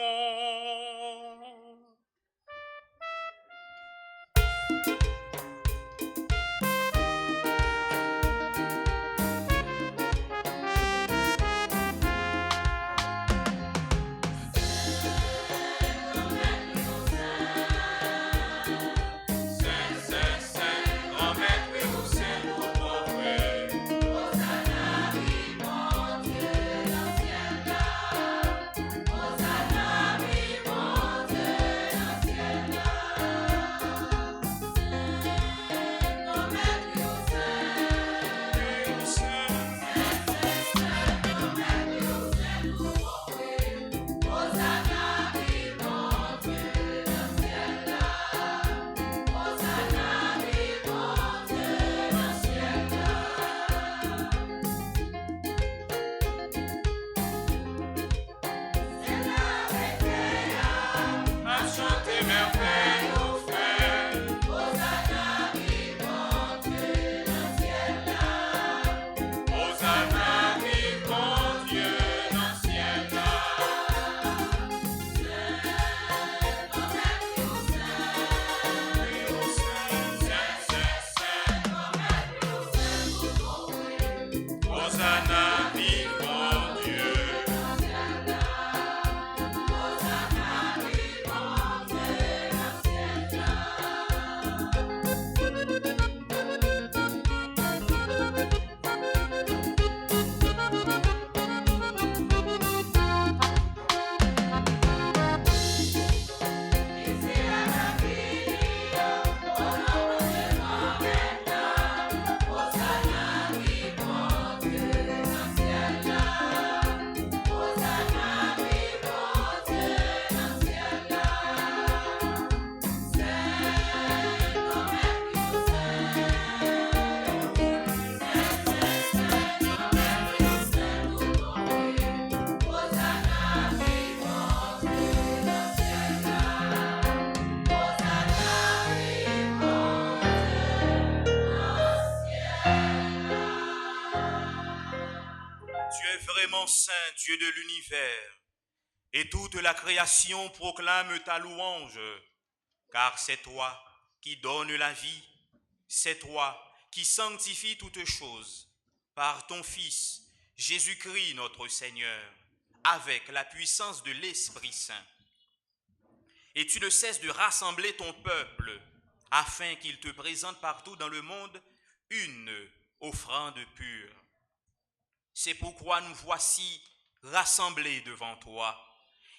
Saint Dieu de l'univers, et toute la création proclame ta louange, car c'est toi qui donnes la vie, c'est toi qui sanctifies toutes choses, par ton Fils, Jésus-Christ notre Seigneur, avec la puissance de l'Esprit Saint. Et tu ne cesses de rassembler ton peuple, afin qu'il te présente partout dans le monde une offrande pure. C'est pourquoi nous voici rassemblés devant toi.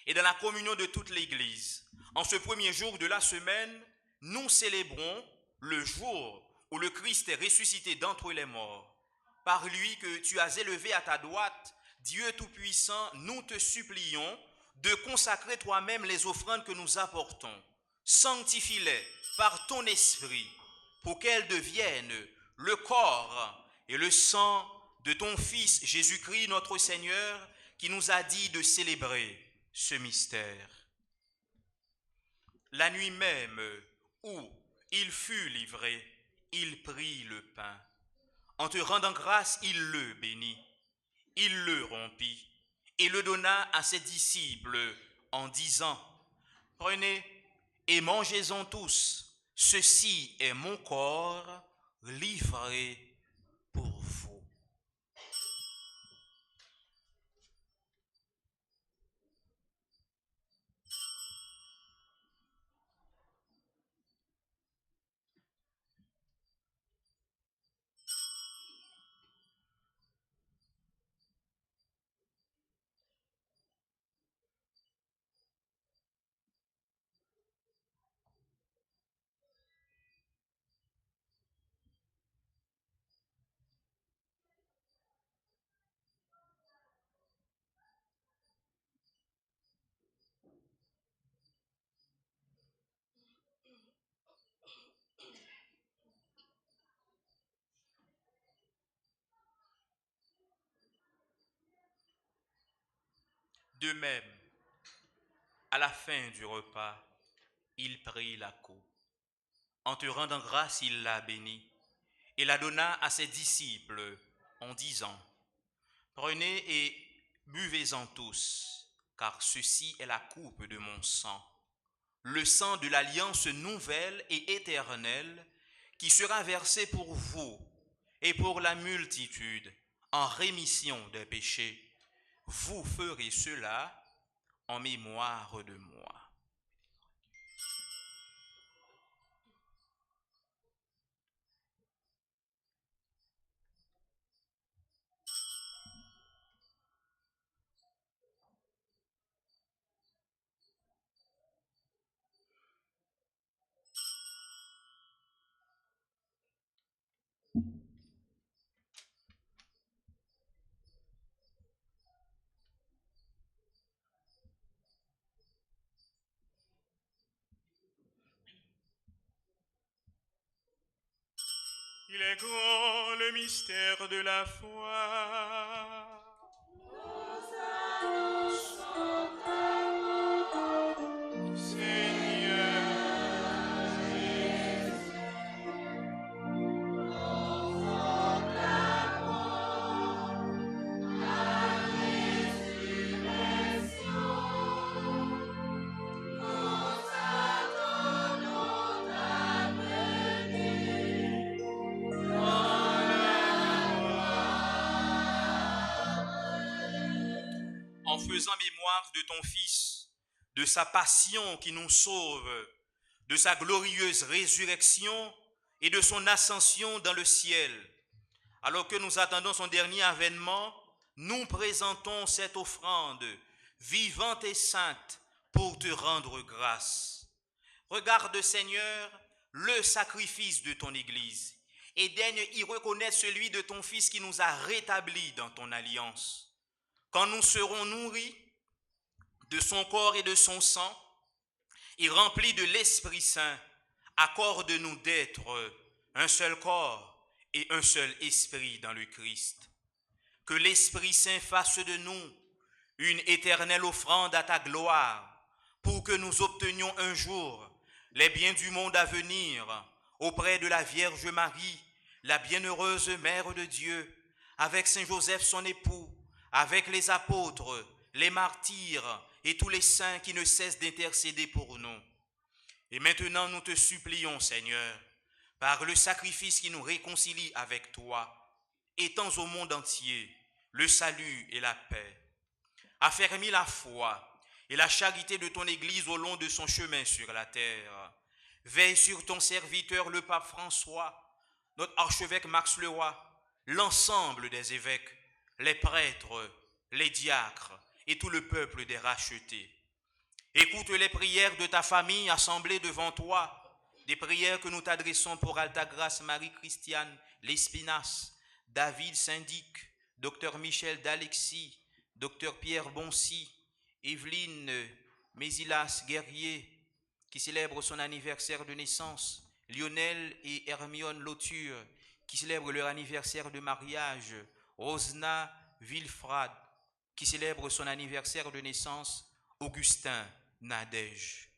Et dans la communion de toute l'Église, en ce premier jour de la semaine, nous célébrons le jour où le Christ est ressuscité d'entre les morts. Par lui que tu as élevé à ta droite, Dieu Tout-Puissant, nous te supplions de consacrer toi-même les offrandes que nous apportons. Sanctifie-les par ton esprit, pour qu'elles deviennent le corps et le sang de ton Fils Jésus-Christ notre Seigneur, qui nous a dit de célébrer ce mystère. La nuit même où il fut livré, il prit le pain. En te rendant grâce, il le bénit, il le rompit et le donna à ses disciples en disant, « Prenez et mangez-en tous, ceci est mon corps livré pour vous. » De même, à la fin du repas, il prit la coupe. En te rendant grâce, il la bénit et la donna à ses disciples en disant, « Prenez et buvez-en tous, car ceci est la coupe de mon sang, le sang de l'alliance nouvelle et éternelle qui sera versé pour vous et pour la multitude en rémission des péchés. Vous ferez cela en mémoire de moi. » Il est grand le mystère de la foi. En faisant mémoire de ton Fils, de sa passion qui nous sauve, de sa glorieuse résurrection et de son ascension dans le ciel. Alors que nous attendons son dernier avènement, nous présentons cette offrande vivante et sainte pour te rendre grâce. Regarde, Seigneur, le sacrifice de ton Église et daigne y reconnaître celui de ton Fils qui nous a rétablis dans ton alliance. Quand nous serons nourris de son corps et de son sang et remplis de l'Esprit Saint, accorde-nous d'être un seul corps et un seul esprit dans le Christ. Que l'Esprit Saint fasse de nous une éternelle offrande à ta gloire pour que nous obtenions un jour les biens du monde à venir auprès de la Vierge Marie, la bienheureuse Mère de Dieu, avec Saint Joseph son époux, avec les apôtres, les martyrs et tous les saints qui ne cessent d'intercéder pour nous. Et maintenant nous te supplions, Seigneur, par le sacrifice qui nous réconcilie avec toi, étends au monde entier le salut et la paix. Affermis la foi et la charité de ton Église au long de son chemin sur la terre. Veille sur ton serviteur le pape François, notre archevêque Max Leroy, l'ensemble des évêques, les prêtres, les diacres et tout le peuple des rachetés. Écoute les prières de ta famille assemblée devant toi, des prières que nous t'adressons pour Altagrace Marie-Christiane Lespinasse, David Syndic, Dr Michel D'Alexis, Dr Pierre Boncy, Evelyne Mésilas Guerrier, qui célèbre son anniversaire de naissance, Lionel et Hermione Lauture, qui célèbrent leur anniversaire de mariage, Rosna Villefrade, qui célèbre son anniversaire de naissance, Augustin Nadège.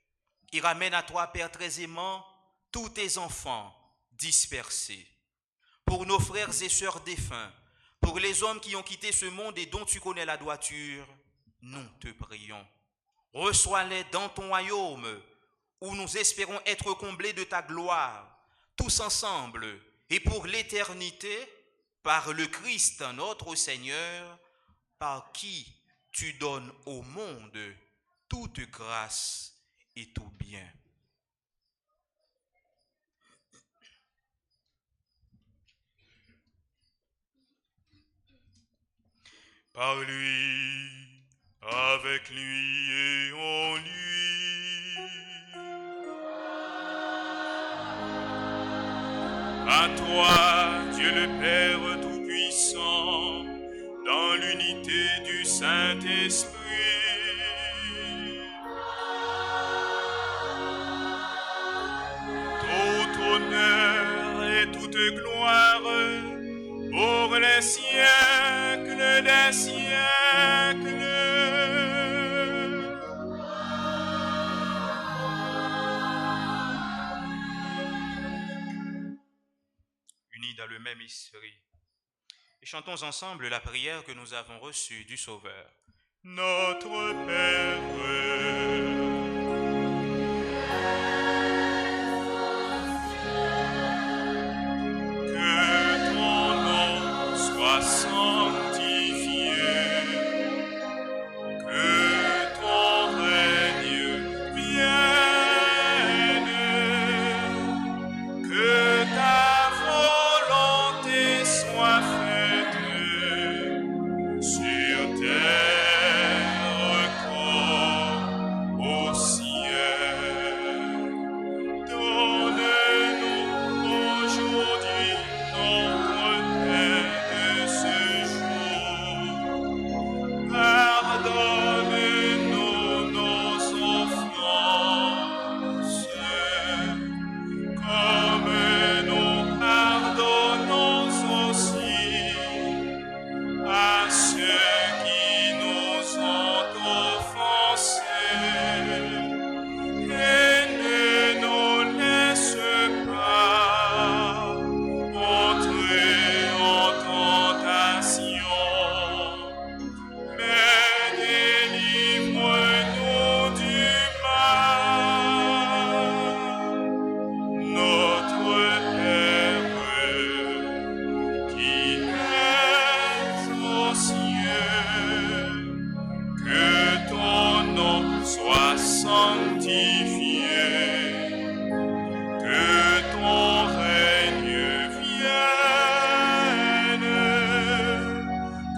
Il ramène à toi, Père très aimant, tous tes enfants dispersés. Pour nos frères et sœurs défunts, pour les hommes qui ont quitté ce monde et dont tu connais la droiture, nous te prions. Reçois-les dans ton royaume, où nous espérons être comblés de ta gloire, tous ensemble et pour l'éternité, par le Christ notre Seigneur, par qui tu donnes au monde toute grâce et tout bien. Par lui, avec lui et en lui. À toi, Dieu le Père Tout-Puissant, dans l'unité du Saint-Esprit, tout honneur et toute gloire pour les siècles des siècles. Unis dans le même esprit, et chantons ensemble la prière que nous avons reçue du Sauveur. Notre Père, que ton nom soit sanctifié, que ton règne vienne, que ta volonté soit faite sur terre comme au ciel. Donne-nous aujourd'hui notre pain de ce jour. Pardonne-nous nos offenses, comme nous pardonnons aussi à ceux qui nous ont offensés. Et ne nous laisse pas entrer en tentation, mais délivre-nous du mal. Notre Père, qui es aux cieux, que ton nom soit sanctifié, que ton règne vienne,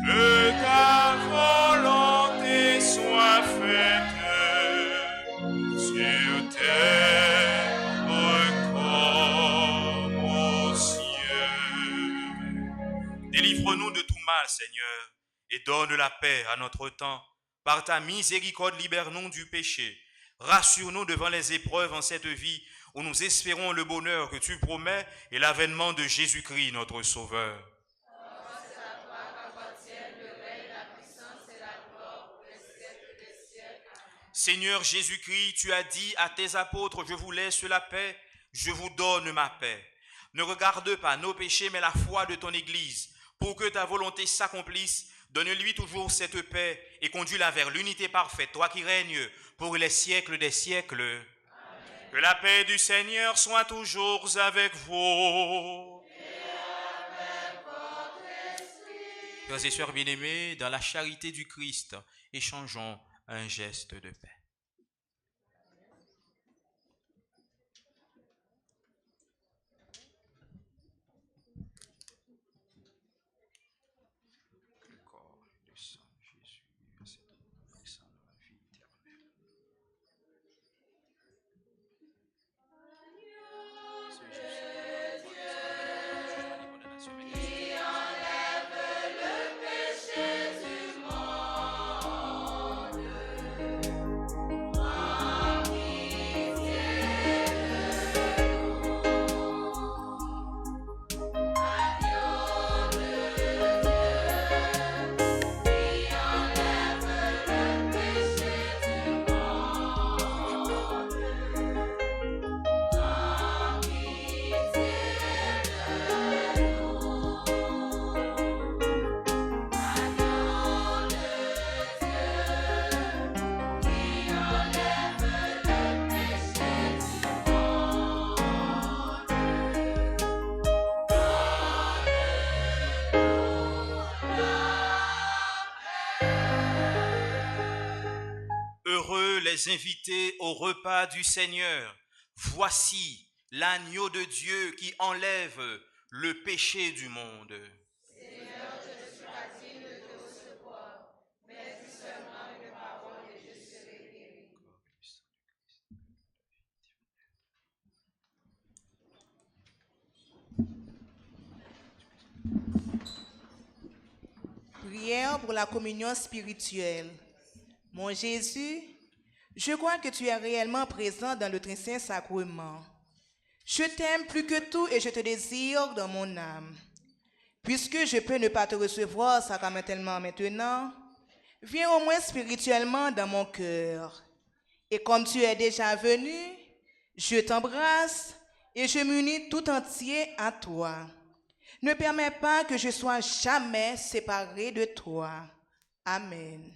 que ta volonté soit faite sur terre comme au ciel. Délivre-nous de tout mal, Seigneur, et donne la paix à notre temps. Par ta miséricorde, libère-nous du péché. Rassure-nous devant les épreuves en cette vie où nous espérons le bonheur que tu promets et l'avènement de Jésus-Christ, notre Sauveur. Seigneur Jésus-Christ, tu as dit à tes apôtres, je vous laisse la paix, je vous donne ma paix. Ne regarde pas nos péchés, mais la foi de ton Église. Pour que ta volonté s'accomplisse, donne-lui toujours cette paix et conduis-la vers l'unité parfaite, toi qui règnes pour les siècles des siècles. Amen. Que la paix du Seigneur soit toujours avec vous. Et avec votre esprit. Frères et sœurs bien-aimés, dans la charité du Christ, échangeons un geste de paix. les inviter au repas du Seigneur. Voici l'agneau de Dieu qui enlève le péché du monde. Prière pour la communion spirituelle. Mon Jésus, je crois que tu es réellement présent dans le très saint sacrement. Je t'aime plus que tout et je te désire dans mon âme. Puisque je peux ne pas te recevoir sacramentellement maintenant, viens au moins spirituellement dans mon cœur. Et comme tu es déjà venu, je t'embrasse et je m'unis tout entier à toi. Ne permets pas que je sois jamais séparé de toi. Amen.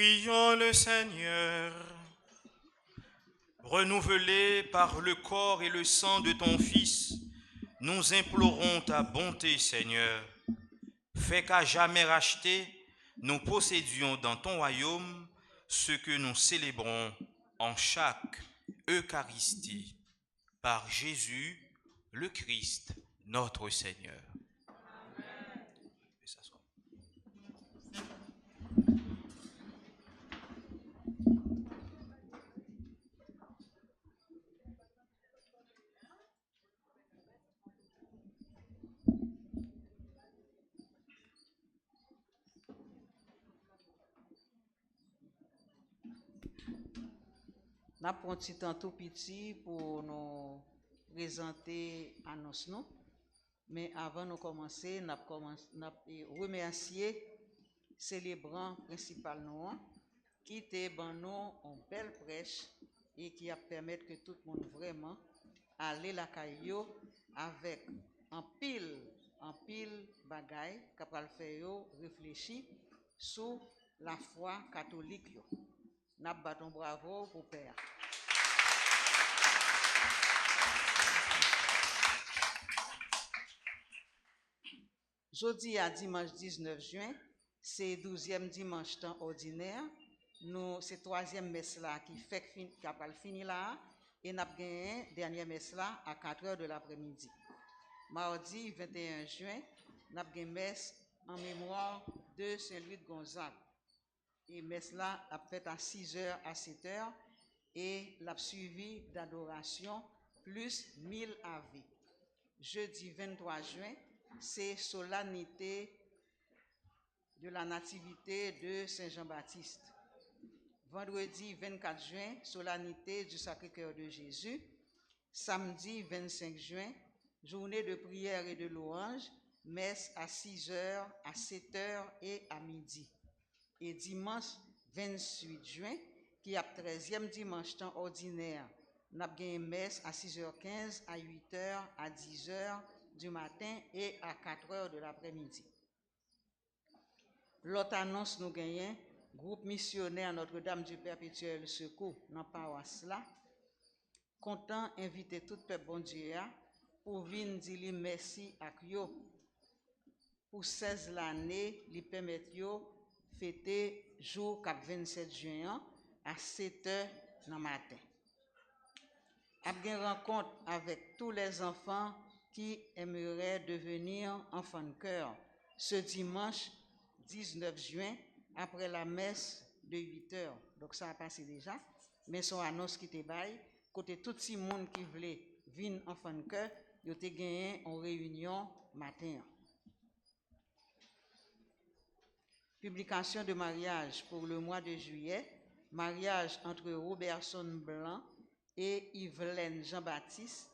Prions le Seigneur. Renouvelés par le corps et le sang de ton Fils, nous implorons ta bonté, Seigneur. Fais qu'à jamais racheté, nous possédions dans ton royaume ce que nous célébrons en chaque Eucharistie. Par Jésus, le Christ, notre Seigneur. Amen. Nous avons un petit temps tout petit pour nous présenter annonce nous. Mais avant de commencer, nous remercier célébrant principal nous qui te ban nous en belle prêche et qui a permis que tout le monde vraiment aller la caillou avec un pile bagaille qui va faire réfléchir sur la foi catholique. Nous battons bravo pour Père. Jeudi à dimanche 19 juin, c'est 12e dimanche temps ordinaire. Nous, c'est 3e messe là qui a pas fini là. Et nous avons gagné dernière messe là à 4 h de l'après-midi. Mardi 21 juin, nous avons gagné messe en mémoire de Saint-Louis de Gonzague. Et messe là a fait à 6 h à 7 h et l'a suivi d'adoration plus 1000 ave. Jeudi 23 juin, c'est solennité de la nativité de Saint Jean-Baptiste. Vendredi 24 juin, solennité du Sacré-Cœur de Jésus. Samedi 25 juin, journée de prière et de louange, messe à 6 h, à 7 h et à midi. Et dimanche 28 juin, qui est 13e dimanche temps ordinaire, nous avons une messe à 6h15, à 8h, à 10h du matin et à 4h de l'après-midi. L'autre annonce nous gagnons, groupe missionnaire Notre-Dame du Perpétuel Secours dans paroisse là, content inviter tout peuple bon Dieu pour venir dire merci à Kyo pour 16 l'année, lui permettre fêter jour 27 juin à 7 h dans le matin. Après une rencontre avec tous les enfants qui aimeraient devenir enfants de cœur ce dimanche 19 juin après la messe de 8 h. Donc ça a passé déjà, mais son annonce qui était bail, côté tout le monde qui voulait venir enfants de cœur, ils ont gagné en réunion matin. Publication de mariage pour le mois de juillet, mariage entre Robertson Blanc et Yvelaine Jean-Baptiste,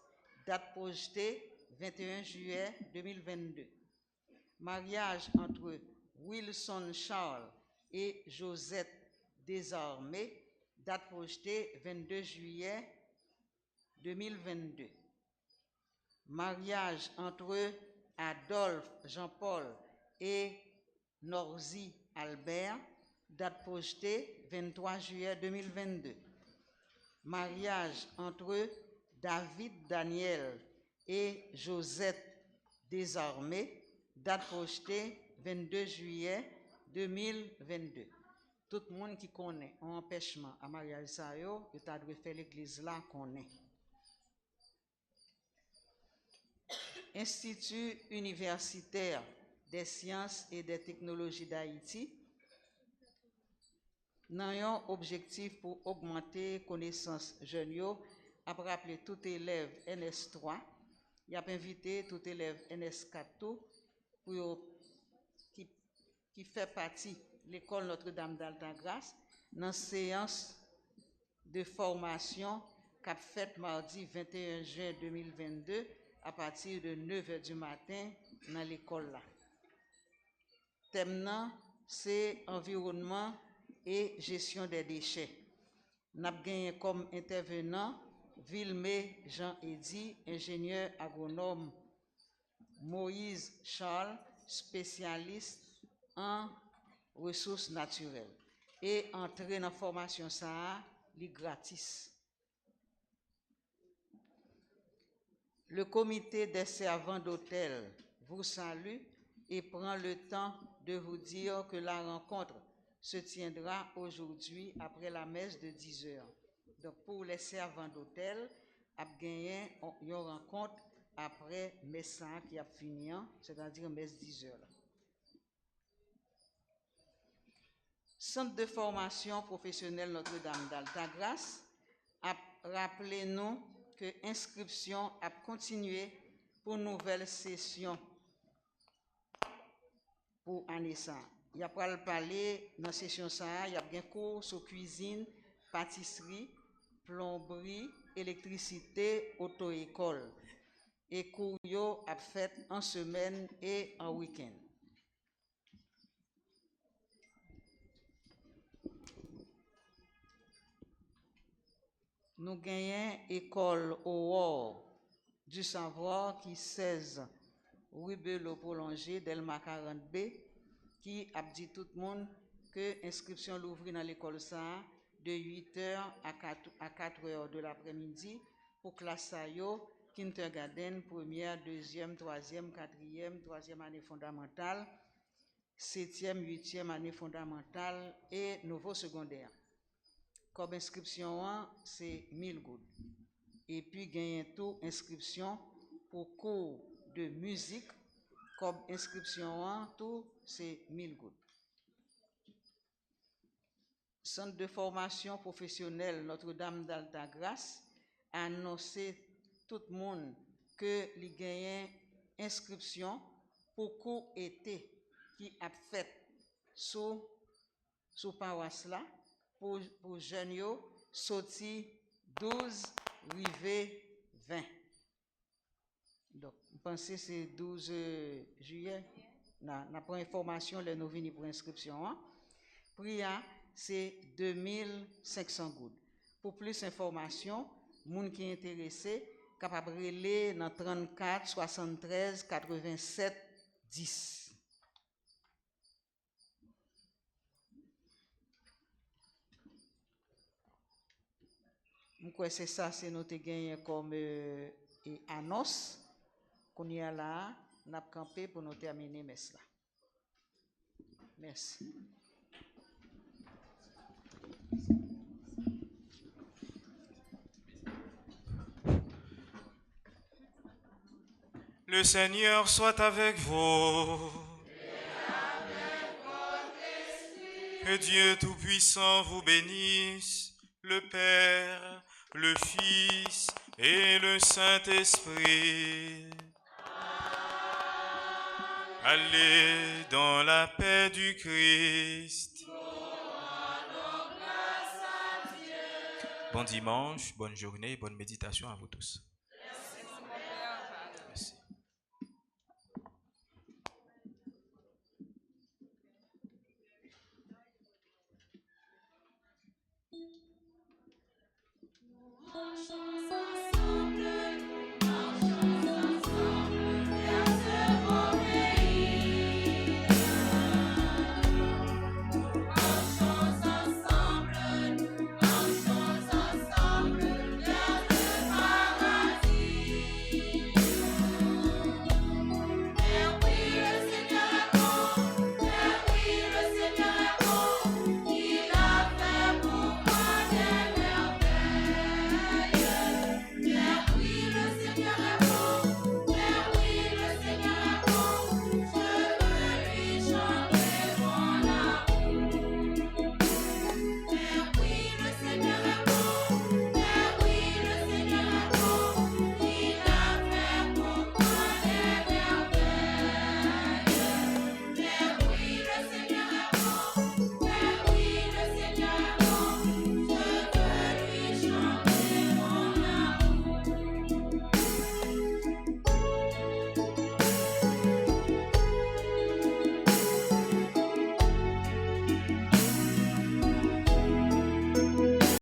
date projetée 21 juillet 2022. Mariage entre Wilson Charles et Josette Desormais, date projetée 22 juillet 2022. Mariage entre Adolphe Jean-Paul et Norzi Albert, date projetée 23 juillet 2022. Mariage entre David Daniel et Josette Desormais, date projetée 22 juillet 2022. Tout le monde qui connaît un empêchement à mariage ça yo, il t'a dû faire l'église là connaît. Institut universitaire des sciences et des technologies d'Haïti, nous avons un objectif pour augmenter connaissances jeunes, après appeler tout élève NS3, il a invité tout élève NS4 pour qui fait partie de l'école Notre-Dame d'Altagrace dans séance de formation qu'a faite mardi 21 juin 2022 à partir de 9 h du matin dans l'école là. Thème c'est environnement et gestion des déchets. Nous avons gagné comme intervenant Villemé Jean-Eddy, ingénieur agronome Moïse Charles, spécialiste en ressources naturelles. et entrer dans la formation ça, est gratis. Le comité des servants d'hôtel vous salue et prend le temps de vous dire que la rencontre se tiendra aujourd'hui après la messe de 10 heures. Donc pour les servants d'hôtel, a gagné une rencontre après messe qui a fini, c'est-à-dire messe 10 heures. Centre de formation professionnelle Notre-Dame d'Altagrace, rappelez-nous que inscription a continué pour nouvelle session pour année ça. Il y a pas parler dans session ça, il y a bien cours sur cuisine, pâtisserie, plomberie, électricité, auto-école. Et cours yo a fait en semaine et en week-end. Nous gagnons école au du savoir qui 16 rue Belot prolongé Delma 40B qui a dit tout le monde que inscription l'ouvrir dans l'école ça de 8h à 4h de l'après-midi pour classe yo kindergarten, première, deuxième, troisième, quatrième, troisième année fondamentale, 7e, 8e année fondamentale et nouveau secondaire. Comme inscription, c'est 1000 gouttes. Et puis, gagne tout inscription pour cours de musique. Comme inscription, tout, c'est 1000 gouttes. Centre de formation professionnelle Notre-Dame d'Altagrace a annoncé tout le monde que les gagnent inscription pour cours été qui a fait sous paroisse là. Pour jeunes yo sorti 12 rivé 20. Donc pensez c'est 12 juillet n'a pas information les nous venir pour inscription hein. Prix c'est 2500 gouttes. Pour plus d'informations, moun qui intéressé capable relais dans 34 73 87 10. C'est ça, c'est notre gain comme annonce qu'on y a là, n'a campé pour nous terminer messe là. Merci. Le Seigneur soit avec vous. Que Dieu Tout-Puissant vous bénisse, le Père, le Fils et le Saint-Esprit. Allez dans la paix du Christ. Bon dimanche, bonne journée, bonne méditation à vous tous.